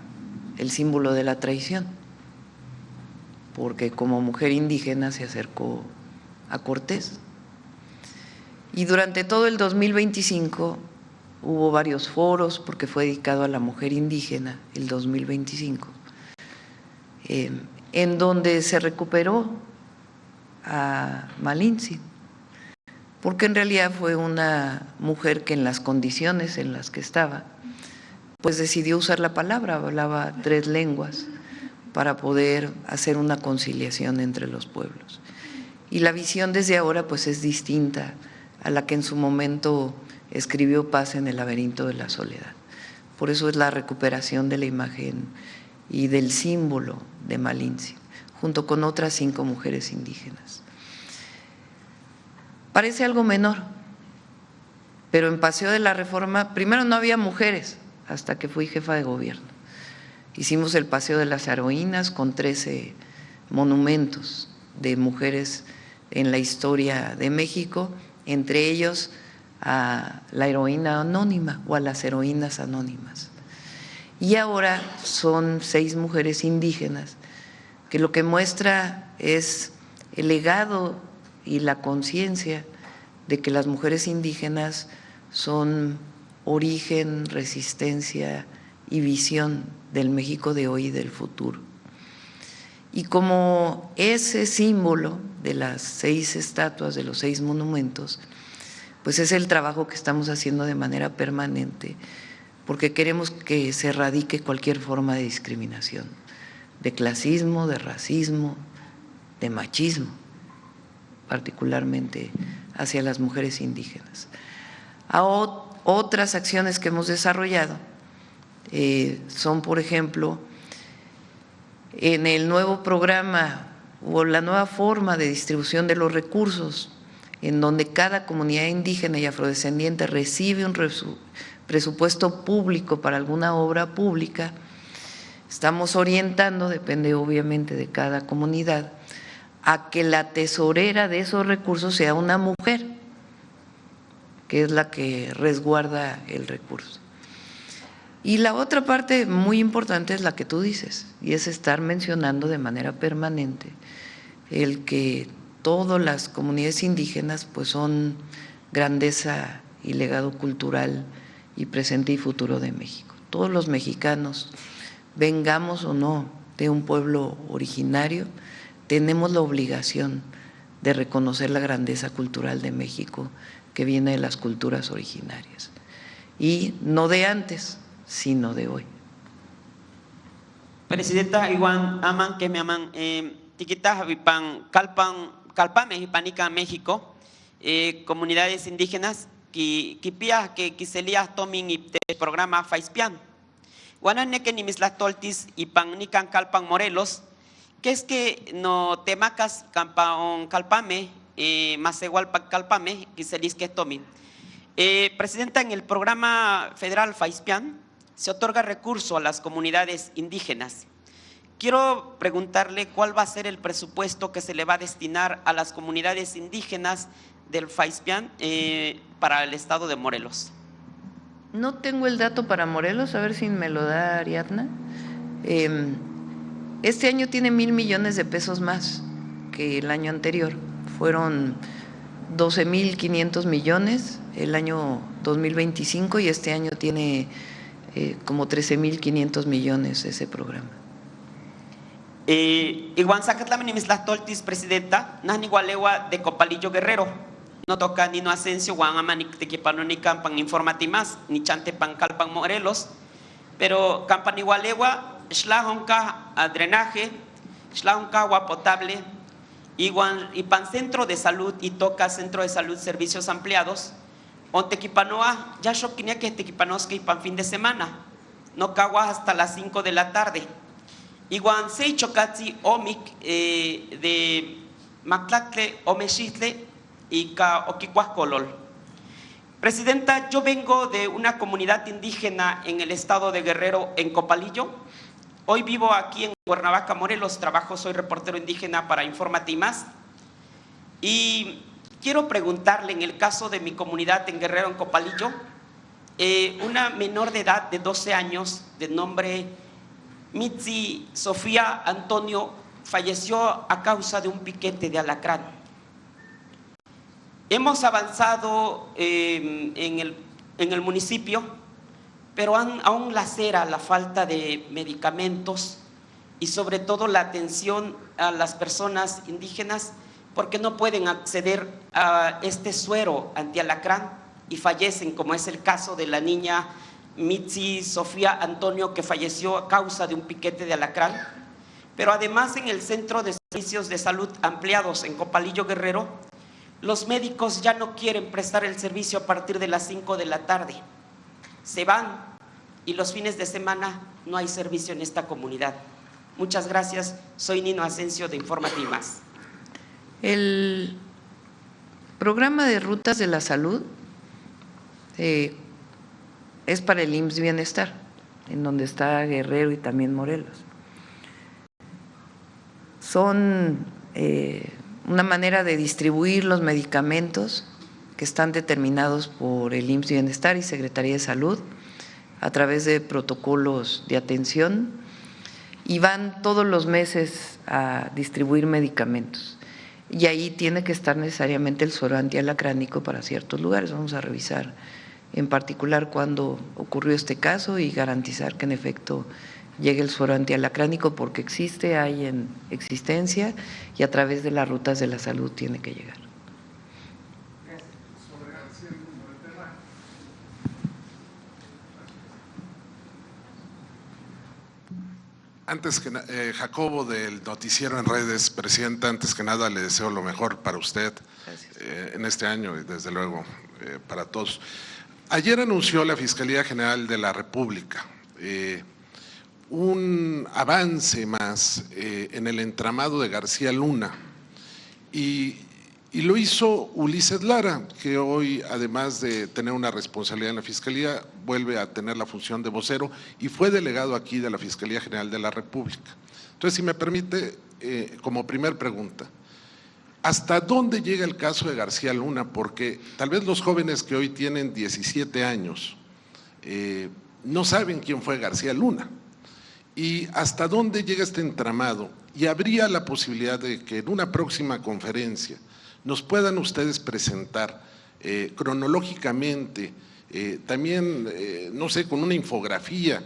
el símbolo de la traición, porque como mujer indígena se acercó a Cortés. Y durante todo el 2025 hubo varios foros, porque fue dedicado a la mujer indígena, el 2025, en donde se recuperó a Malintzin, porque en realidad fue una mujer que en las condiciones en las que estaba, pues decidió usar la palabra, hablaba 3 lenguas para poder hacer una conciliación entre los pueblos. Y la visión desde ahora pues es distinta a la que en su momento escribió Paz en el laberinto de la soledad. Por eso es la recuperación de la imagen y del símbolo de Malintzin, junto con otras 5 mujeres indígenas. Parece algo menor, pero en Paseo de la Reforma, primero no había mujeres hasta que fui jefa de gobierno. Hicimos el Paseo de las Heroínas con 13 monumentos de mujeres en la historia de México, entre ellos a la heroína anónima o a las heroínas anónimas. Y ahora son 6 mujeres indígenas, que lo que muestra es el legado y la conciencia de que las mujeres indígenas son origen, resistencia y visión del México de hoy y del futuro. Y como ese símbolo de las 6 estatuas, de los 6 monumentos, pues es el trabajo que estamos haciendo de manera permanente porque queremos que se erradique cualquier forma de discriminación, de clasismo, de racismo, de machismo, particularmente hacia las mujeres indígenas. Otras acciones que hemos desarrollado son, por ejemplo, en el nuevo programa o la nueva forma de distribución de los recursos, en donde cada comunidad indígena y afrodescendiente recibe un presupuesto público para alguna obra pública. Estamos orientando, depende obviamente de cada comunidad, a que la tesorera de esos recursos sea una mujer, que es la que resguarda el recurso. Y la otra parte muy importante es la que tú dices, y es estar mencionando de manera permanente el que todas las comunidades indígenas pues son grandeza y legado cultural y presente y futuro de México. Todos los mexicanos, vengamos o no de un pueblo originario, tenemos la obligación de reconocer la grandeza cultural de México que viene de las culturas originarias, y no de antes, sino de hoy. Presidenta, igual aman que me aman, tiquitas vipan calpame hipanica México, comunidades indígenas que pia que quiselías tomin y programa Faispian. Guanane que ni mislas toltis y pan ni can calpan Morelos, que es que no temacas campaón calpame, más igual calpame, quiselis que tomin. Presidenta, en el programa federal Faispian se otorga recurso a las comunidades indígenas. Quiero preguntarle cuál va a ser el presupuesto que se le va a destinar a las comunidades indígenas del Faispian para el estado de Morelos. No tengo el dato para Morelos, a ver si me lo da Ariadna. Este año tiene 1,000 millones de pesos más que el año anterior. Fueron 12,500 millones el año 2025 y este año tiene como 13,500 millones ese programa. Igual Zacatlamen y Mislastoltis, presidenta, Nani Gualewa de Copalillo Guerrero. No toca ni no Asensio, Guanamanik de Quipano ni Campan Informatimas, ni Chantepan Calpan Morelos, pero Campan Igualewa, Shlahonka a drenaje, Shlahonka agua potable, igual y pan centro de salud y toca centro de salud servicios ampliados. Ontequipanoa, ya shopquinia que tequipanosque y pan fin de semana, no cagua hasta las 5 de la tarde. Igual sei chocatzi omic de Mactlacle Omexistle y ca Oquicuascolol. Presidenta, yo vengo de una comunidad indígena en el estado de Guerrero, en Copalillo. Hoy vivo aquí en Cuernavaca, Morelos, soy reportero indígena para Informatimas. Y quiero preguntarle, en el caso de mi comunidad en Guerrero, en Copalillo, una menor de edad de 12 años, de nombre Mitzi Sofía Antonio, falleció a causa de un piquete de alacrán. Hemos avanzado en el municipio, pero aún lacera la falta de medicamentos y sobre todo la atención a las personas indígenas porque no pueden acceder a este suero antialacrán y fallecen, como es el caso de la niña Mitzi Sofía Antonio, que falleció a causa de un piquete de alacrán. Pero además en el Centro de Servicios de Salud Ampliados en Copalillo Guerrero, los médicos ya no quieren prestar el servicio a partir de las 5 de la tarde. Se van y los fines de semana no hay servicio en esta comunidad. Muchas gracias. Soy Nino Asensio de Informatimas. El programa de rutas de la salud es para el IMSS Bienestar, en donde está Guerrero y también Morelos. Son una manera de distribuir los medicamentos que están determinados por el IMSS Bienestar y Secretaría de Salud a través de protocolos de atención y van todos los meses a distribuir medicamentos. Y ahí tiene que estar necesariamente el suero antialacránico para ciertos lugares. Vamos a revisar en particular cuándo ocurrió este caso y garantizar que en efecto llegue el suero antialacránico porque existe, hay en existencia y a través de las rutas de la salud tiene que llegar. Antes que Jacobo del Noticiero en Redes, Presidenta, antes que nada le deseo lo mejor para usted en este año y desde luego para todos. Ayer anunció la Fiscalía General de la República un avance más en el entramado de García Luna y lo hizo Ulises Lara, que hoy, además de tener una responsabilidad en la Fiscalía, vuelve a tener la función de vocero y fue delegado aquí de la Fiscalía General de la República. Entonces, si me permite, como primer pregunta, ¿hasta dónde llega el caso de García Luna? Porque tal vez los jóvenes que hoy tienen 17 años no saben quién fue García Luna. ¿Y hasta dónde llega este entramado? Y habría la posibilidad de que en una próxima conferencia nos puedan ustedes presentar cronológicamente, también, no sé, con una infografía,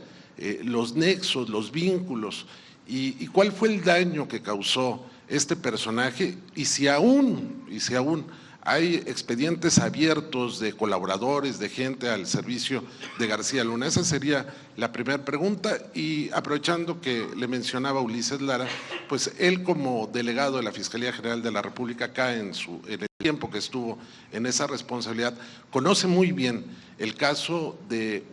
los nexos, los vínculos y cuál fue el daño que causó este personaje y si aún hay expedientes abiertos de colaboradores, de gente al servicio de García Luna. Esa sería la primera pregunta y aprovechando que le mencionaba Ulises Lara, pues él como delegado de la Fiscalía General de la República acá en el tiempo que estuvo en esa responsabilidad, conoce muy bien el caso de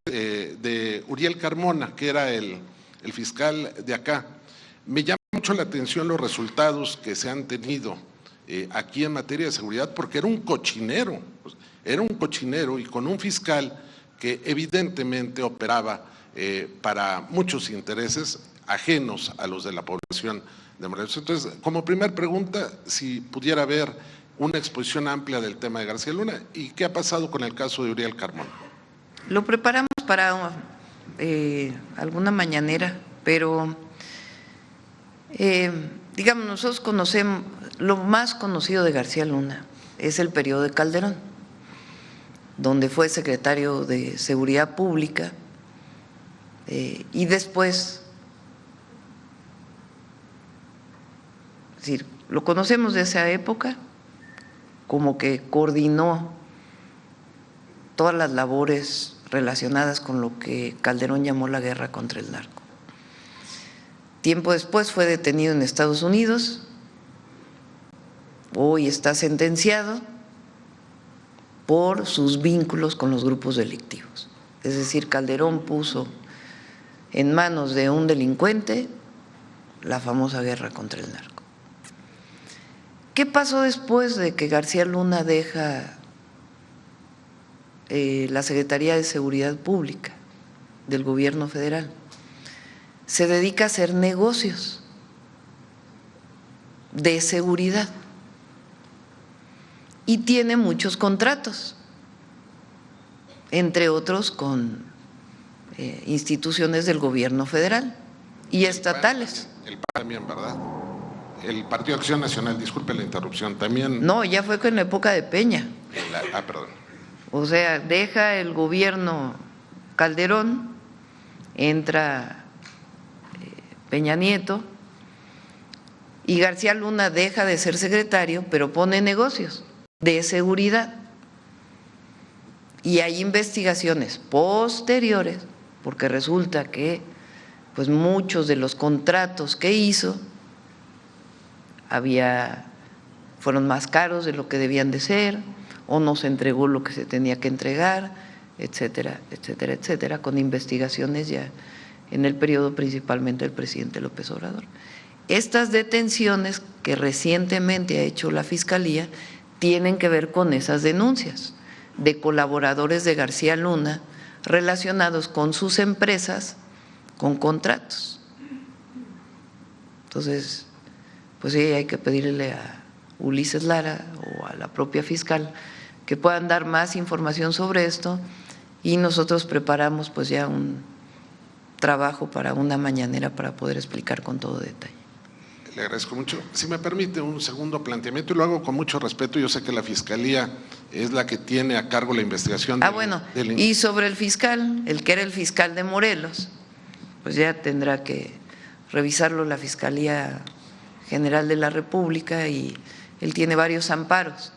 de Uriel Carmona, que era el fiscal de acá. Me llama mucho la atención los resultados que se han tenido aquí en materia de seguridad, porque era un cochinero y con un fiscal que evidentemente operaba para muchos intereses ajenos a los de la población de Morelos. Entonces, como primer pregunta, si pudiera haber una exposición amplia del tema de García Luna y qué ha pasado con el caso de Uriel Carmona. Lo preparamos para alguna mañanera, pero digamos, nosotros conocemos, lo más conocido de García Luna es el periodo de Calderón, donde fue secretario de Seguridad Pública y después, es decir, lo conocemos de esa época, como que coordinó todas las labores relacionadas con lo que Calderón llamó la guerra contra el narco. Tiempo después fue detenido en Estados Unidos, hoy está sentenciado por sus vínculos con los grupos delictivos. Es decir, Calderón puso en manos de un delincuente la famosa guerra contra el narco. ¿Qué pasó después de que García Luna deja la Secretaría de Seguridad Pública del Gobierno Federal? Se dedica a hacer negocios de seguridad y tiene muchos contratos, entre otros con instituciones del Gobierno Federal y estatales. El PAN también, ¿verdad? El Partido Acción Nacional, disculpe la interrupción, también… No, ya fue con la época de Peña. Perdón. O sea, deja el gobierno Calderón, entra Peña Nieto y García Luna deja de ser secretario, pero pone negocios de seguridad. Y hay investigaciones posteriores, porque resulta que pues muchos de los contratos que hizo fueron más caros de lo que debían de ser, o no se entregó lo que se tenía que entregar, etcétera, etcétera, etcétera, con investigaciones ya en el periodo principalmente del presidente López Obrador. Estas detenciones que recientemente ha hecho la Fiscalía tienen que ver con esas denuncias de colaboradores de García Luna relacionados con sus empresas, con contratos. Entonces, pues sí, hay que pedirle a Ulises Lara o a la propia fiscal que puedan dar más información sobre esto y nosotros preparamos pues ya un trabajo para una mañanera para poder explicar con todo detalle. Le agradezco mucho. Si me permite un segundo planteamiento, y lo hago con mucho respeto, yo sé que la Fiscalía es la que tiene a cargo la investigación. Y sobre el fiscal, el que era el fiscal de Morelos, pues ya tendrá que revisarlo la Fiscalía General de la República y él tiene varios amparos.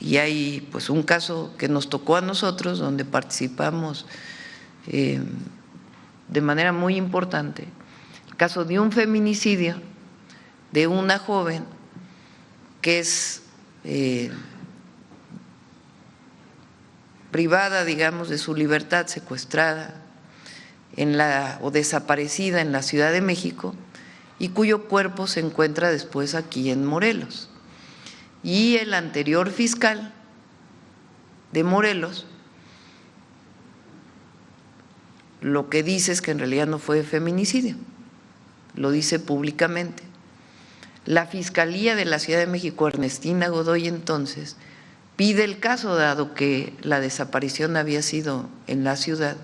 Y hay pues un caso que nos tocó a nosotros donde participamos de manera muy importante el caso de un feminicidio de una joven que es privada, digamos, de su libertad, secuestrada o desaparecida en la Ciudad de México, y cuyo cuerpo se encuentra después aquí en Morelos. Y el anterior fiscal de Morelos lo que dice es que en realidad no fue feminicidio, lo dice públicamente. La Fiscalía de la Ciudad de México, Ernestina Godoy, entonces, pide el caso, dado que la desaparición había sido en la ciudad,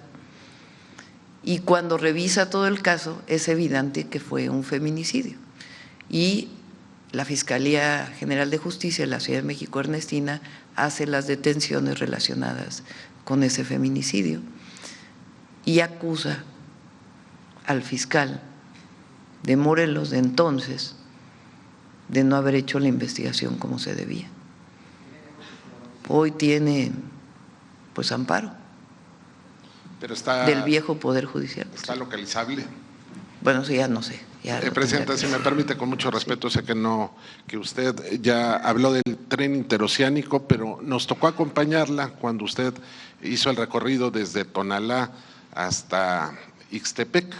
y cuando revisa todo el caso es evidente que fue un feminicidio. Y la Fiscalía General de Justicia de la Ciudad de México, Ernestina, hace las detenciones relacionadas con ese feminicidio y acusa al fiscal de Morelos de entonces de no haber hecho la investigación como se debía. Hoy tiene pues amparo. Pero está, del viejo Poder Judicial. ¿Está localizable? Bueno, sí, ya no sé. Presidenta, si me permite, con mucho respeto, sé que usted ya habló del tren interoceánico, pero nos tocó acompañarla cuando usted hizo el recorrido desde Tonalá hasta Ixtepec.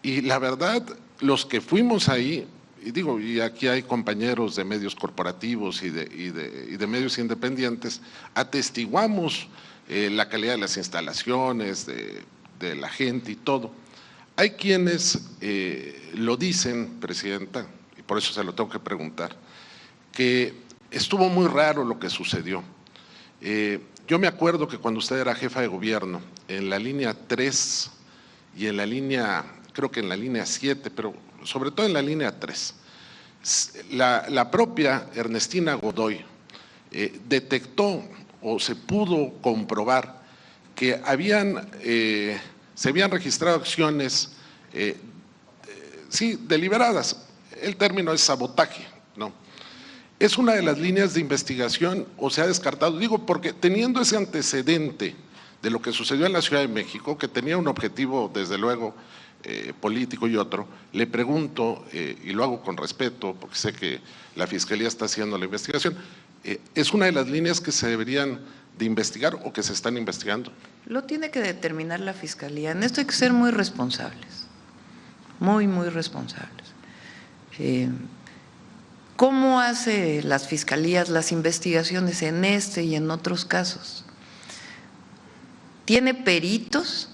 Y la verdad, los que fuimos ahí, y aquí hay compañeros de medios corporativos y de medios independientes, atestiguamos la calidad de las instalaciones, de la gente y todo. Hay quienes lo dicen, Presidenta, y por eso se lo tengo que preguntar, que estuvo muy raro lo que sucedió. Yo me acuerdo que cuando usted era jefa de gobierno, en la línea 3 y en la línea, creo que en la línea 7, pero sobre todo en la línea 3, la propia Ernestina Godoy detectó o se pudo comprobar que se habían registrado acciones, sí, deliberadas. El término es sabotaje, ¿no? Es una de las líneas de investigación, o se ha descartado, digo, porque teniendo ese antecedente de lo que sucedió en la Ciudad de México, que tenía un objetivo, desde luego, político y otro, le pregunto, y lo hago con respeto, porque sé que la Fiscalía está haciendo la investigación, ¿es una de las líneas que se deberían de investigar o que se están investigando? Lo tiene que determinar la Fiscalía. En esto hay que ser muy responsables, muy responsables. ¿Cómo hace las fiscalías las investigaciones en este y en otros casos? Tiene peritos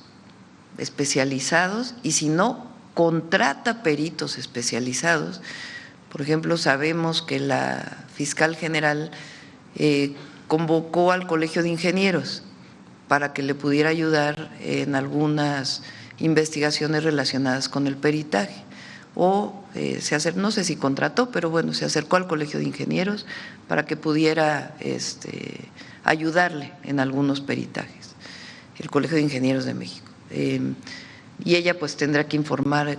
especializados y si no, contrata peritos especializados. Por ejemplo, sabemos que la fiscal general convocó al Colegio de Ingenieros para que le pudiera ayudar en algunas investigaciones relacionadas con el peritaje. O no sé si contrató, pero bueno, se acercó al Colegio de Ingenieros para que pudiera ayudarle en algunos peritajes, el Colegio de Ingenieros de México. Y ella pues tendrá que informar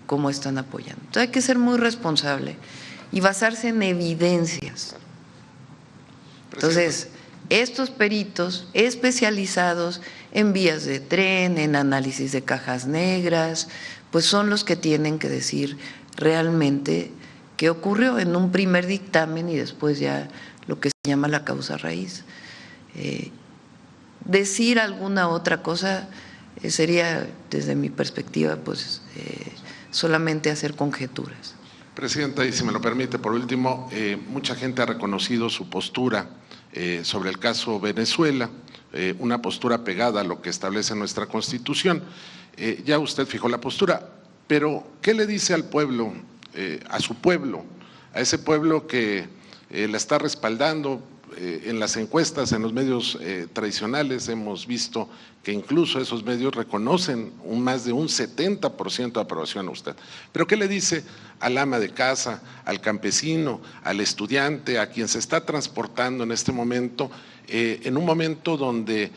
cómo están apoyando. Entonces hay que ser muy responsable y basarse en evidencias. Entonces, estos peritos especializados en vías de tren, en análisis de cajas negras, pues son los que tienen que decir realmente qué ocurrió en un primer dictamen y después ya lo que se llama la causa raíz. Decir alguna otra cosa sería, desde mi perspectiva, pues solamente hacer conjeturas. Presidenta, y si me lo permite, por último, mucha gente ha reconocido su postura sobre el caso Venezuela, una postura pegada a lo que establece nuestra Constitución. Ya usted fijó la postura, pero ¿qué le dice al pueblo, a su pueblo, a ese pueblo que la está respaldando? En las encuestas, en los medios tradicionales, hemos visto que incluso esos medios reconocen más de un 70% de aprobación a usted. Pero ¿qué le dice al ama de casa, al campesino, al estudiante, a quien se está transportando en este momento, en un momento donde,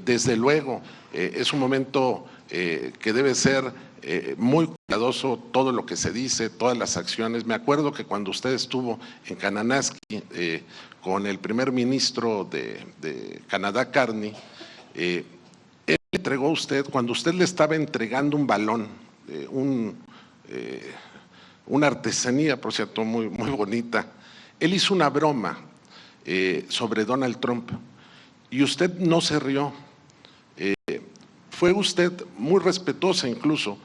desde luego, es un momento que debe ser muy cuidadoso todo lo que se dice, todas las acciones? Me acuerdo que cuando usted estuvo en Kananaskis con el primer ministro de Canadá, Carney, él entregó usted, cuando usted le estaba entregando un balón, una artesanía, por cierto, muy bonita, él hizo una broma sobre Donald Trump y usted no se rió. Fue usted muy respetuosa incluso,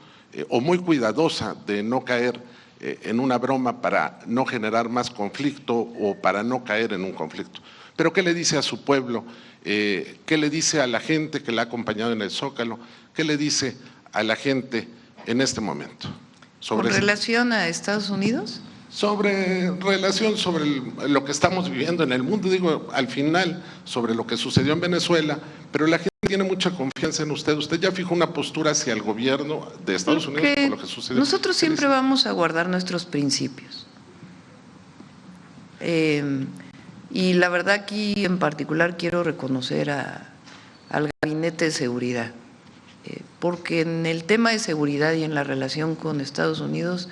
o muy cuidadosa de no caer en una broma para no generar más conflicto o para no caer en un conflicto. Pero ¿qué le dice a su pueblo? ¿Qué le dice a la gente que la ha acompañado en el Zócalo? ¿Qué le dice a la gente en este momento? ¿Con relación a Estados Unidos? Sobre lo que estamos viviendo en el mundo, digo, al final, sobre lo que sucedió en Venezuela, pero la gente tiene mucha confianza en usted. Usted ya fijó una postura hacia el gobierno de Estados Unidos por lo que sucedió. Nosotros siempre vamos a guardar nuestros principios. Y la verdad aquí en particular quiero reconocer al Gabinete de Seguridad, porque en el tema de seguridad y en la relación con Estados Unidos,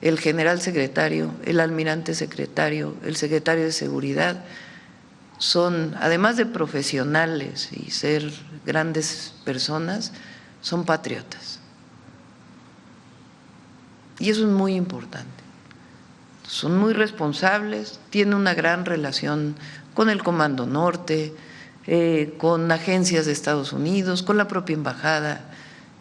el general secretario, el almirante secretario, el secretario de Seguridad son, además de profesionales y ser grandes personas, son patriotas. Y eso es muy importante. Son muy responsables, tienen una gran relación con el Comando Norte, con agencias de Estados Unidos, con la propia embajada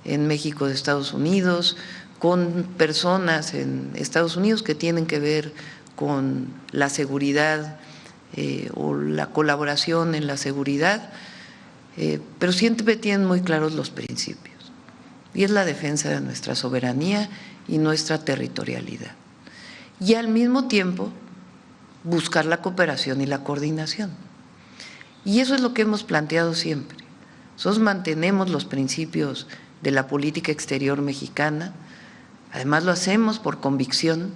en México de Estados Unidos, con personas en Estados Unidos que tienen que ver con la seguridad o la colaboración en la seguridad, pero siempre tienen muy claros los principios, y es la defensa de nuestra soberanía y nuestra territorialidad, y al mismo tiempo buscar la cooperación y la coordinación. Y eso es lo que hemos planteado siempre. Nosotros mantenemos los principios de la política exterior mexicana, además lo hacemos por convicción,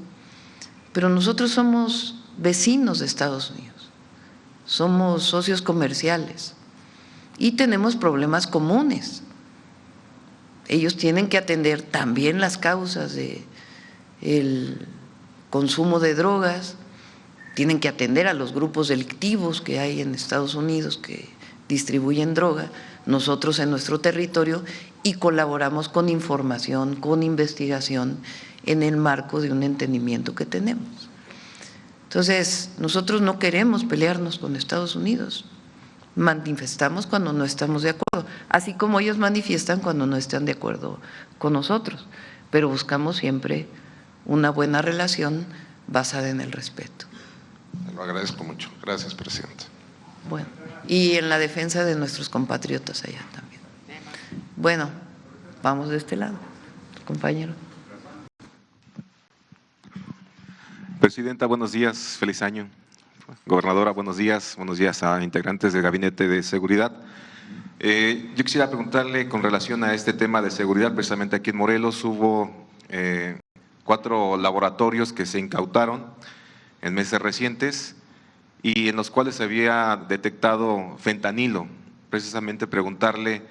pero nosotros somos vecinos de Estados Unidos, somos socios comerciales y tenemos problemas comunes. Ellos tienen que atender también las causas del consumo de drogas, tienen que atender a los grupos delictivos que hay en Estados Unidos que distribuyen droga, nosotros en nuestro territorio, y colaboramos con información, con investigación en el marco de un entendimiento que tenemos. Entonces, nosotros no queremos pelearnos con Estados Unidos, manifestamos cuando no estamos de acuerdo, así como ellos manifiestan cuando no están de acuerdo con nosotros, pero buscamos siempre una buena relación basada en el respeto. Lo agradezco mucho. Gracias, presidente. Bueno, y en la defensa de nuestros compatriotas allá también. Bueno, vamos de este lado, compañero. Presidenta, buenos días, feliz año. Gobernadora, buenos días a integrantes del Gabinete de Seguridad. Yo quisiera preguntarle con relación a este tema de seguridad, precisamente aquí en Morelos hubo 4 laboratorios que se incautaron en meses recientes y en los cuales se había detectado fentanilo. Precisamente preguntarle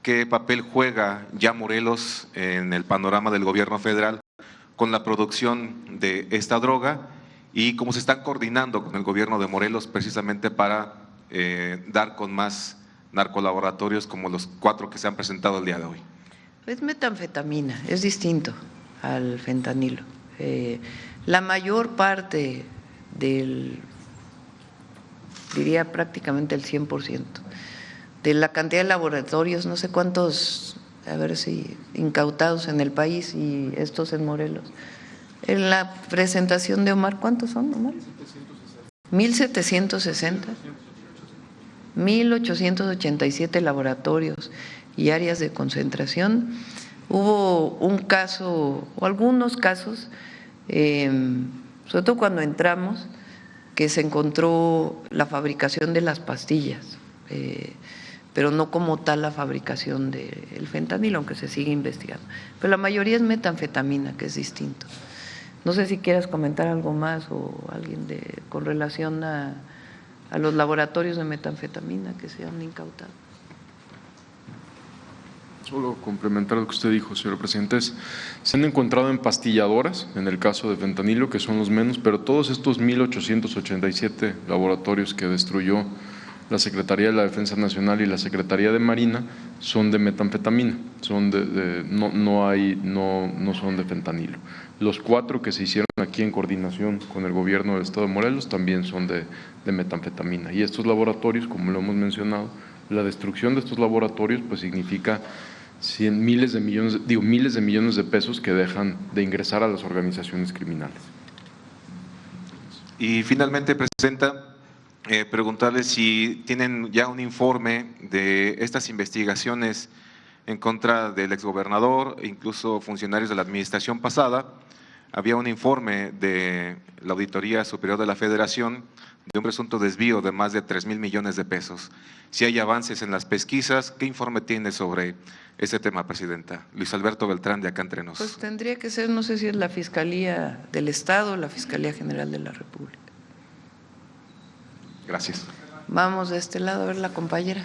qué papel juega ya Morelos en el panorama del gobierno federal con la producción de esta droga y cómo se están coordinando con el gobierno de Morelos precisamente para dar con más narcolaboratorios como los 4 que se han presentado el día de hoy. Es metanfetamina, es distinto al fentanilo. La mayor parte diría prácticamente el 100%, de la cantidad de laboratorios, no sé cuántos, a ver si incautados en el país y estos en Morelos. En la presentación de Omar, ¿cuántos son, Omar? 1760. 1887 laboratorios y áreas de concentración. Hubo un caso, o algunos casos, sobre todo cuando entramos, que se encontró la fabricación de las pastillas, pero no como tal la fabricación del fentanilo, aunque se sigue investigando. Pero la mayoría es metanfetamina, que es distinto. No sé si quieras comentar algo más o alguien con relación a los laboratorios de metanfetamina que se han incautado. Solo complementar lo que usted dijo, señor presidente, se han encontrado empastilladoras, en el caso de fentanilo, que son los menos, pero todos estos 1887 laboratorios que destruyó la Secretaría de la Defensa Nacional y la Secretaría de Marina son de metanfetamina, no son de fentanilo. Los 4 que se hicieron aquí en coordinación con el gobierno del Estado de Morelos también son de metanfetamina. Y estos laboratorios, como lo hemos mencionado, la destrucción de estos laboratorios pues significa miles de millones de pesos que dejan de ingresar a las organizaciones criminales. Y finalmente, Presidenta, preguntarle si tienen ya un informe de estas investigaciones en contra del exgobernador e incluso funcionarios de la administración pasada. Había un informe de la Auditoría Superior de la Federación de un presunto desvío de más de 3,000 millones de pesos. Si hay avances en las pesquisas, ¿qué informe tiene sobre ese tema, Presidenta? Luis Alberto Beltrán, de Acá Entre Nos. Pues tendría que ser, no sé si es la Fiscalía del Estado o la Fiscalía General de la República. Gracias. Vamos de este lado a ver la compañera.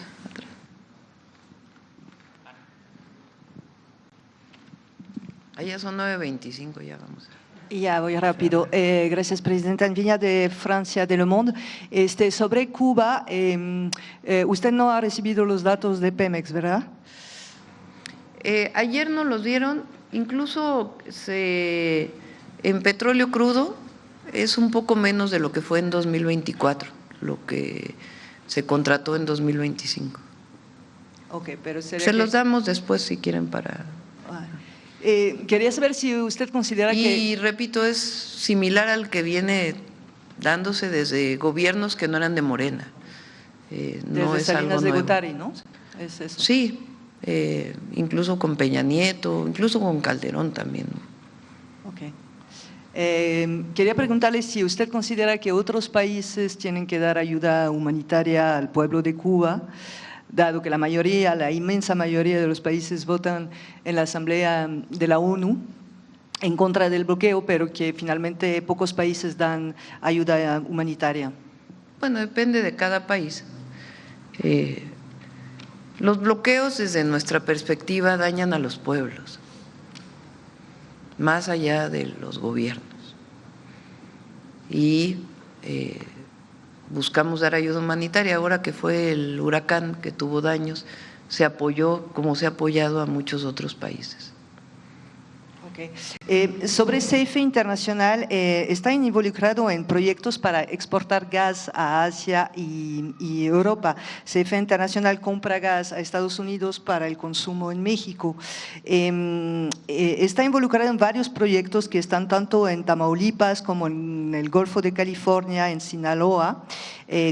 Allá son 9:25, ya vamos. Ya voy rápido. Gracias, Presidenta. En Viña de Francia, de Le Monde. Sobre Cuba, usted no ha recibido los datos de Pemex, ¿verdad? Ayer nos los dieron, incluso en petróleo crudo es un poco menos de lo que fue en 2024, lo que se contrató en 2025. Okay, pero se los damos después si quieren para… quería saber si usted considera que… Y repito, es similar al que viene dándose desde gobiernos que no eran de Morena. No desde es Salinas algo de nuevo. Gortari, ¿no? Es eso. Sí, incluso con Peña Nieto, incluso con Calderón también. Okay. Quería preguntarle si usted considera que otros países tienen que dar ayuda humanitaria al pueblo de Cuba, dado que la inmensa mayoría de los países votan en la Asamblea de la ONU en contra del bloqueo, pero que finalmente pocos países dan ayuda humanitaria. Bueno, depende de cada país. Los bloqueos desde nuestra perspectiva dañan a los pueblos, más allá de los gobiernos. Y buscamos dar ayuda humanitaria. Ahora que fue el huracán que tuvo daños, se apoyó como se ha apoyado a muchos otros países. Okay. Sobre CFE Internacional, ¿está involucrado en proyectos para exportar gas a Asia y Europa? CFE Internacional compra gas a Estados Unidos para el consumo en México. Está involucrado en varios proyectos que están tanto en Tamaulipas como en el Golfo de California, en Sinaloa,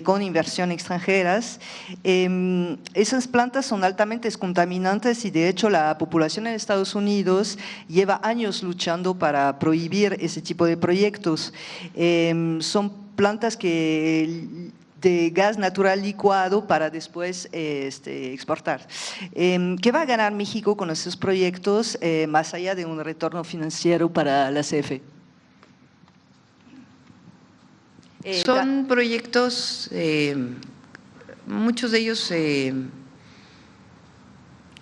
con inversión extranjeras. Esas plantas son altamente contaminantes y de hecho la población en Estados Unidos lleva años luchando para prohibir ese tipo de proyectos. Son plantas de gas natural licuado para después exportar. ¿Qué va a ganar México con esos proyectos más allá de un retorno financiero para la CFE? Son proyectos, muchos de ellos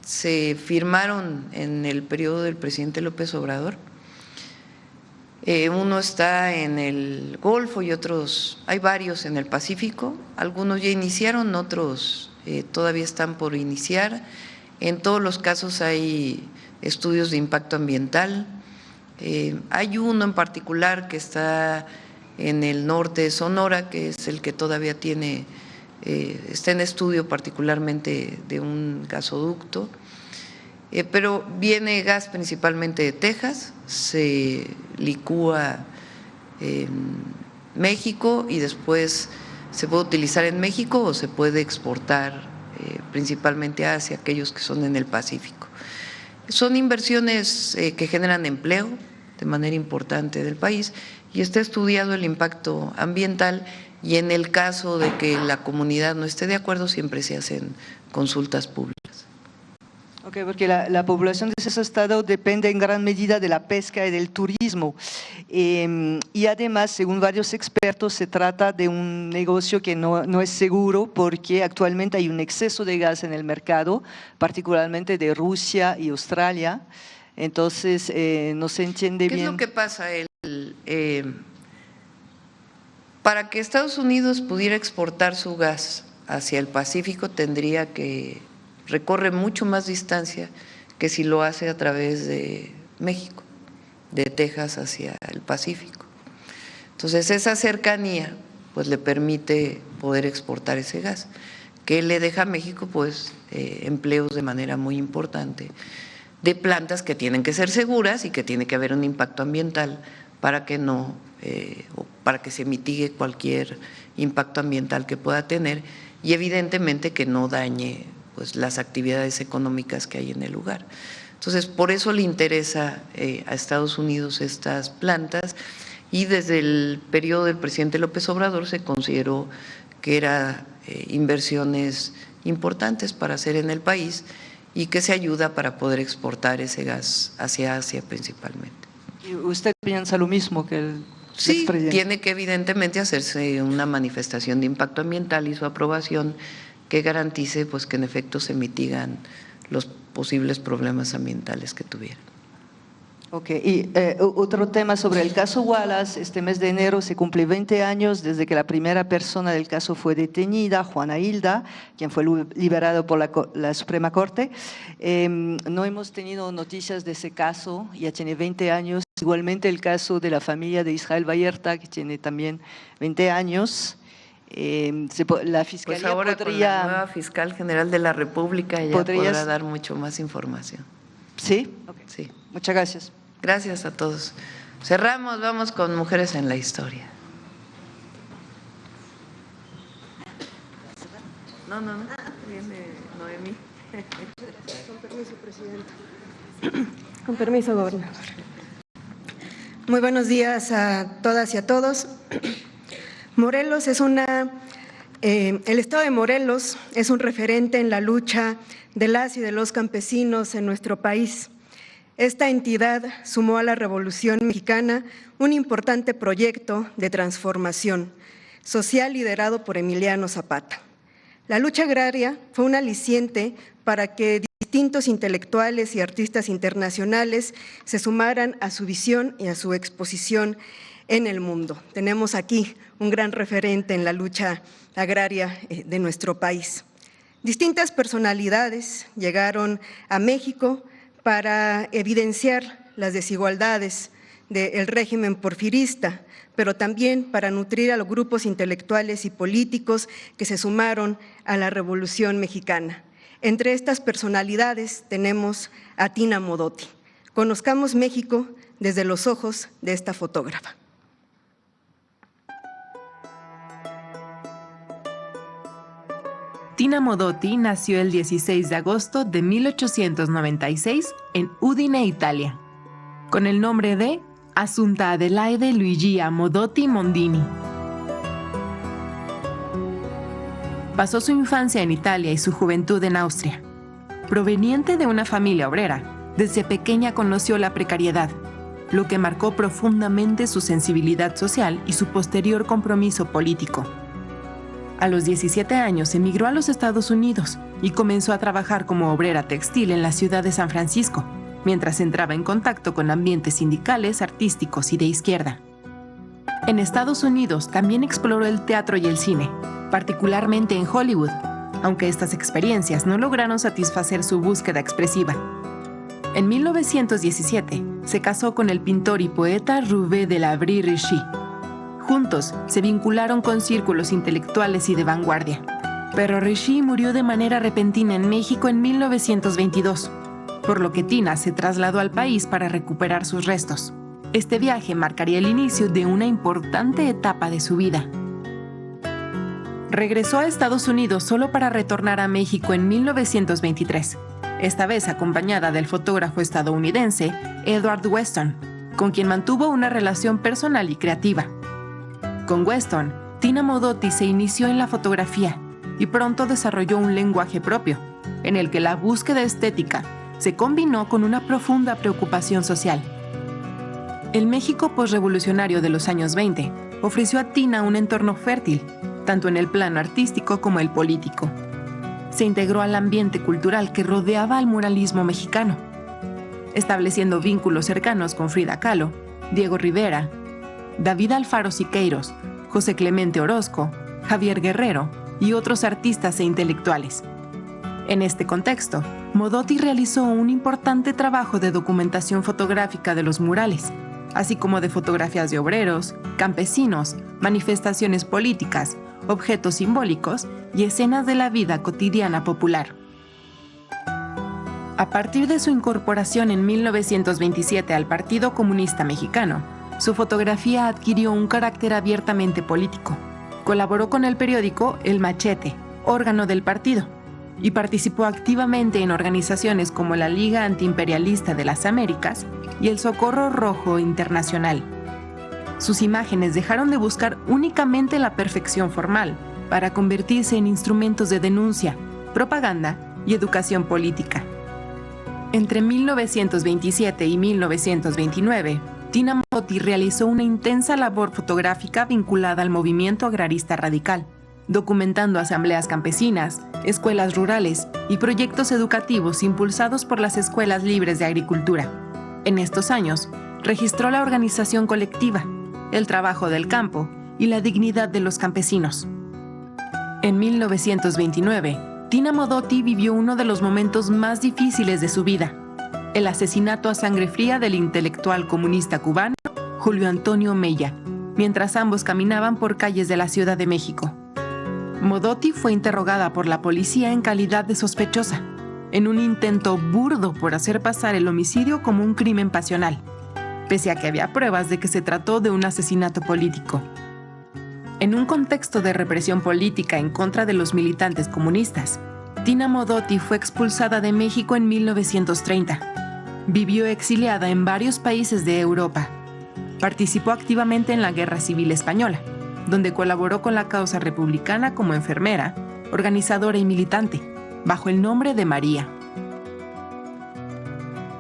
se firmaron en el periodo del presidente López Obrador. Uno está en el Golfo y otros, hay varios en el Pacífico. Algunos ya iniciaron, otros todavía están por iniciar. En todos los casos hay estudios de impacto ambiental. Hay uno en particular que está en el norte de Sonora, que es el que todavía está en estudio particularmente de un gasoducto, pero viene gas principalmente de Texas, se licúa en México y después se puede utilizar en México o se puede exportar principalmente hacia aquellos que son en el Pacífico. Son inversiones que generan empleo de manera importante del país y está estudiado el impacto ambiental y en el caso de que la comunidad no esté de acuerdo siempre se hacen consultas públicas. Ok, porque la población de ese estado depende en gran medida de la pesca y del turismo y además, según varios expertos, se trata de un negocio que no es seguro porque actualmente hay un exceso de gas en el mercado, particularmente de Rusia y Australia. Entonces, no se entiende bien. ¿Qué es lo que pasa? Para que Estados Unidos pudiera exportar su gas hacia el Pacífico tendría que recorre mucho más distancia que si lo hace a través de México, de Texas hacia el Pacífico. Entonces, esa cercanía pues le permite poder exportar ese gas, que le deja a México pues empleos de manera muy importante, de plantas que tienen que ser seguras y que tiene que haber un impacto ambiental para que no, para que se mitigue cualquier impacto ambiental que pueda tener y evidentemente que no dañe pues las actividades económicas que hay en el lugar. Entonces, por eso le interesa a Estados Unidos estas plantas. Y desde el periodo del presidente López Obrador se consideró que eran inversiones importantes para hacer en el país y que se ayuda para poder exportar ese gas hacia Asia principalmente. ¿Y usted piensa lo mismo que el Sí, expresidente? tiene que evidentemente hacerse una manifestación de impacto ambiental y su aprobación que garantice pues que en efecto se mitigan los posibles problemas ambientales que tuvieran. Ok, y otro tema sobre el caso Wallace. Este mes de enero se cumple 20 años desde que la primera persona del caso fue detenida, Juana Hilda, quien fue liberado por la Suprema Corte. No hemos tenido noticias de ese caso, ya tiene 20 años. Igualmente el caso de la familia de Israel Vallarta, que tiene también 20 años. La Fiscalía pues ahora podría… con la nueva Fiscal General de la República ya podrá dar mucho más información. ¿Sí? Okay. Sí. Muchas gracias. Gracias a todos. Cerramos, vamos con Mujeres en la Historia. No. Viene Noemí. Con permiso, presidenta. Con permiso, gobernador. Muy buenos días a todas y a todos. Morelos es el estado de Morelos es un referente en la lucha de las y de los campesinos en nuestro país. Esta entidad sumó a la Revolución Mexicana un importante proyecto de transformación social liderado por Emiliano Zapata. La lucha agraria fue un aliciente para que distintos intelectuales y artistas internacionales se sumaran a su visión y a su exposición en el mundo. Tenemos aquí un gran referente en la lucha agraria de nuestro país. Distintas personalidades llegaron a México para evidenciar las desigualdades del régimen porfirista, pero también para nutrir a los grupos intelectuales y políticos que se sumaron a la Revolución Mexicana. Entre estas personalidades tenemos a Tina Modotti. Conozcamos México desde los ojos de esta fotógrafa. Tina Modotti nació el 16 de agosto de 1896 en Udine, Italia, con el nombre de Assunta Adelaide Luigia Modotti Mondini. Pasó su infancia en Italia y su juventud en Austria. Proveniente de una familia obrera, desde pequeña conoció la precariedad, lo que marcó profundamente su sensibilidad social y su posterior compromiso político. A los 17 años emigró a los Estados Unidos y comenzó a trabajar como obrera textil en la ciudad de San Francisco, mientras entraba en contacto con ambientes sindicales, artísticos y de izquierda. En Estados Unidos también exploró el teatro y el cine, particularmente en Hollywood, aunque estas experiencias no lograron satisfacer su búsqueda expresiva. En 1917 se casó con el pintor y poeta Rouvet de la Brie-Richie. Juntos se vincularon con círculos intelectuales y de vanguardia. Pero Richie murió de manera repentina en México en 1922, por lo que Tina se trasladó al país para recuperar sus restos. Este viaje marcaría el inicio de una importante etapa de su vida. Regresó a Estados Unidos solo para retornar a México en 1923, esta vez acompañada del fotógrafo estadounidense Edward Weston, con quien mantuvo una relación personal y creativa. Con Weston, Tina Modotti se inició en la fotografía y pronto desarrolló un lenguaje propio, en el que la búsqueda estética se combinó con una profunda preocupación social. El México posrevolucionario de los años 20 ofreció a Tina un entorno fértil, tanto en el plano artístico como el político. Se integró al ambiente cultural que rodeaba al muralismo mexicano, estableciendo vínculos cercanos con Frida Kahlo, Diego Rivera, David Alfaro Siqueiros, José Clemente Orozco, Javier Guerrero, y otros artistas e intelectuales. En este contexto, Modotti realizó un importante trabajo de documentación fotográfica de los murales, así como de fotografías de obreros, campesinos, manifestaciones políticas, objetos simbólicos y escenas de la vida cotidiana popular. A partir de su incorporación en 1927 al Partido Comunista Mexicano, su fotografía adquirió un carácter abiertamente político. Colaboró con el periódico El Machete, órgano del partido, y participó activamente en organizaciones como la Liga Antiimperialista de las Américas y el Socorro Rojo Internacional. Sus imágenes dejaron de buscar únicamente la perfección formal para convertirse en instrumentos de denuncia, propaganda y educación política. Entre 1927 y 1929, Tina Modotti realizó una intensa labor fotográfica vinculada al movimiento agrarista radical, documentando asambleas campesinas, escuelas rurales y proyectos educativos impulsados por las escuelas libres de agricultura. En estos años, registró la organización colectiva, el trabajo del campo y la dignidad de los campesinos. En 1929, Tina Modotti vivió uno de los momentos más difíciles de su vida, el asesinato a sangre fría del intelectual comunista cubano Julio Antonio Mella, mientras ambos caminaban por calles de la Ciudad de México. Modotti fue interrogada por la policía en calidad de sospechosa, en un intento burdo por hacer pasar el homicidio como un crimen pasional, pese a que había pruebas de que se trató de un asesinato político. En un contexto de represión política en contra de los militantes comunistas, Tina Modotti fue expulsada de México en 1930. Vivió exiliada en varios países de Europa. Participó activamente en la Guerra Civil Española, donde colaboró con la causa republicana como enfermera, organizadora y militante, bajo el nombre de María.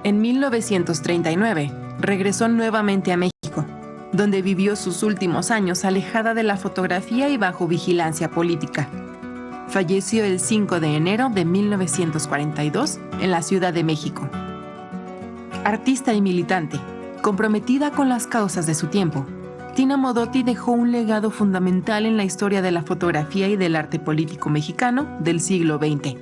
En 1939, regresó nuevamente a México, donde vivió sus últimos años alejada de la fotografía y bajo vigilancia política. Falleció el 5 de enero de 1942 en la Ciudad de México. Artista y militante, comprometida con las causas de su tiempo, Tina Modotti dejó un legado fundamental en la historia de la fotografía y del arte político mexicano del siglo XX.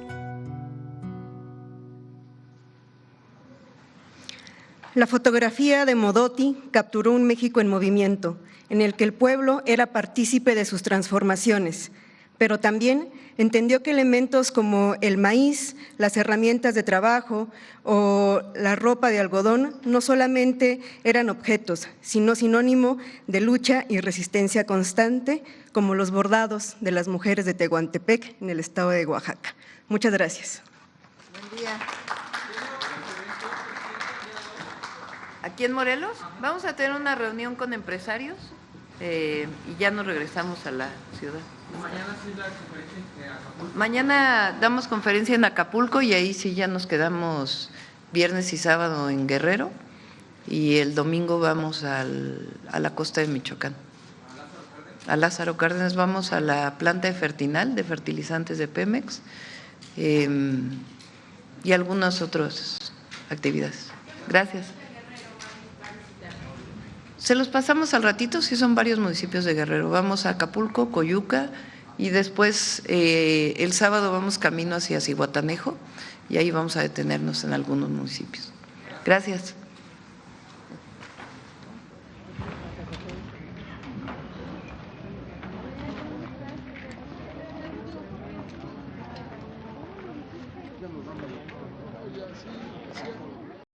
La fotografía de Modotti capturó un México en movimiento, en el que el pueblo era partícipe de sus transformaciones, pero también entendió que elementos como el maíz, las herramientas de trabajo o la ropa de algodón no solamente eran objetos, sino sinónimo de lucha y resistencia constante, como los bordados de las mujeres de Tehuantepec, en el estado de Oaxaca. Muchas gracias. Buen día. Aquí en Morelos vamos a tener una reunión con empresarios y ya nos regresamos a la ciudad. Mañana sí la conferencia en Acapulco. Mañana damos conferencia en Acapulco y ahí sí ya nos quedamos viernes y sábado en Guerrero y el domingo vamos a la costa de Michoacán. A Lázaro Cárdenas vamos a la planta de Fertinal, de fertilizantes de Pemex y algunas otras actividades. Gracias. Se los pasamos al ratito, sí son varios municipios de Guerrero. Vamos a Acapulco, Coyuca y después el sábado vamos camino hacia Zihuatanejo y ahí vamos a detenernos en algunos municipios. Gracias. Sí.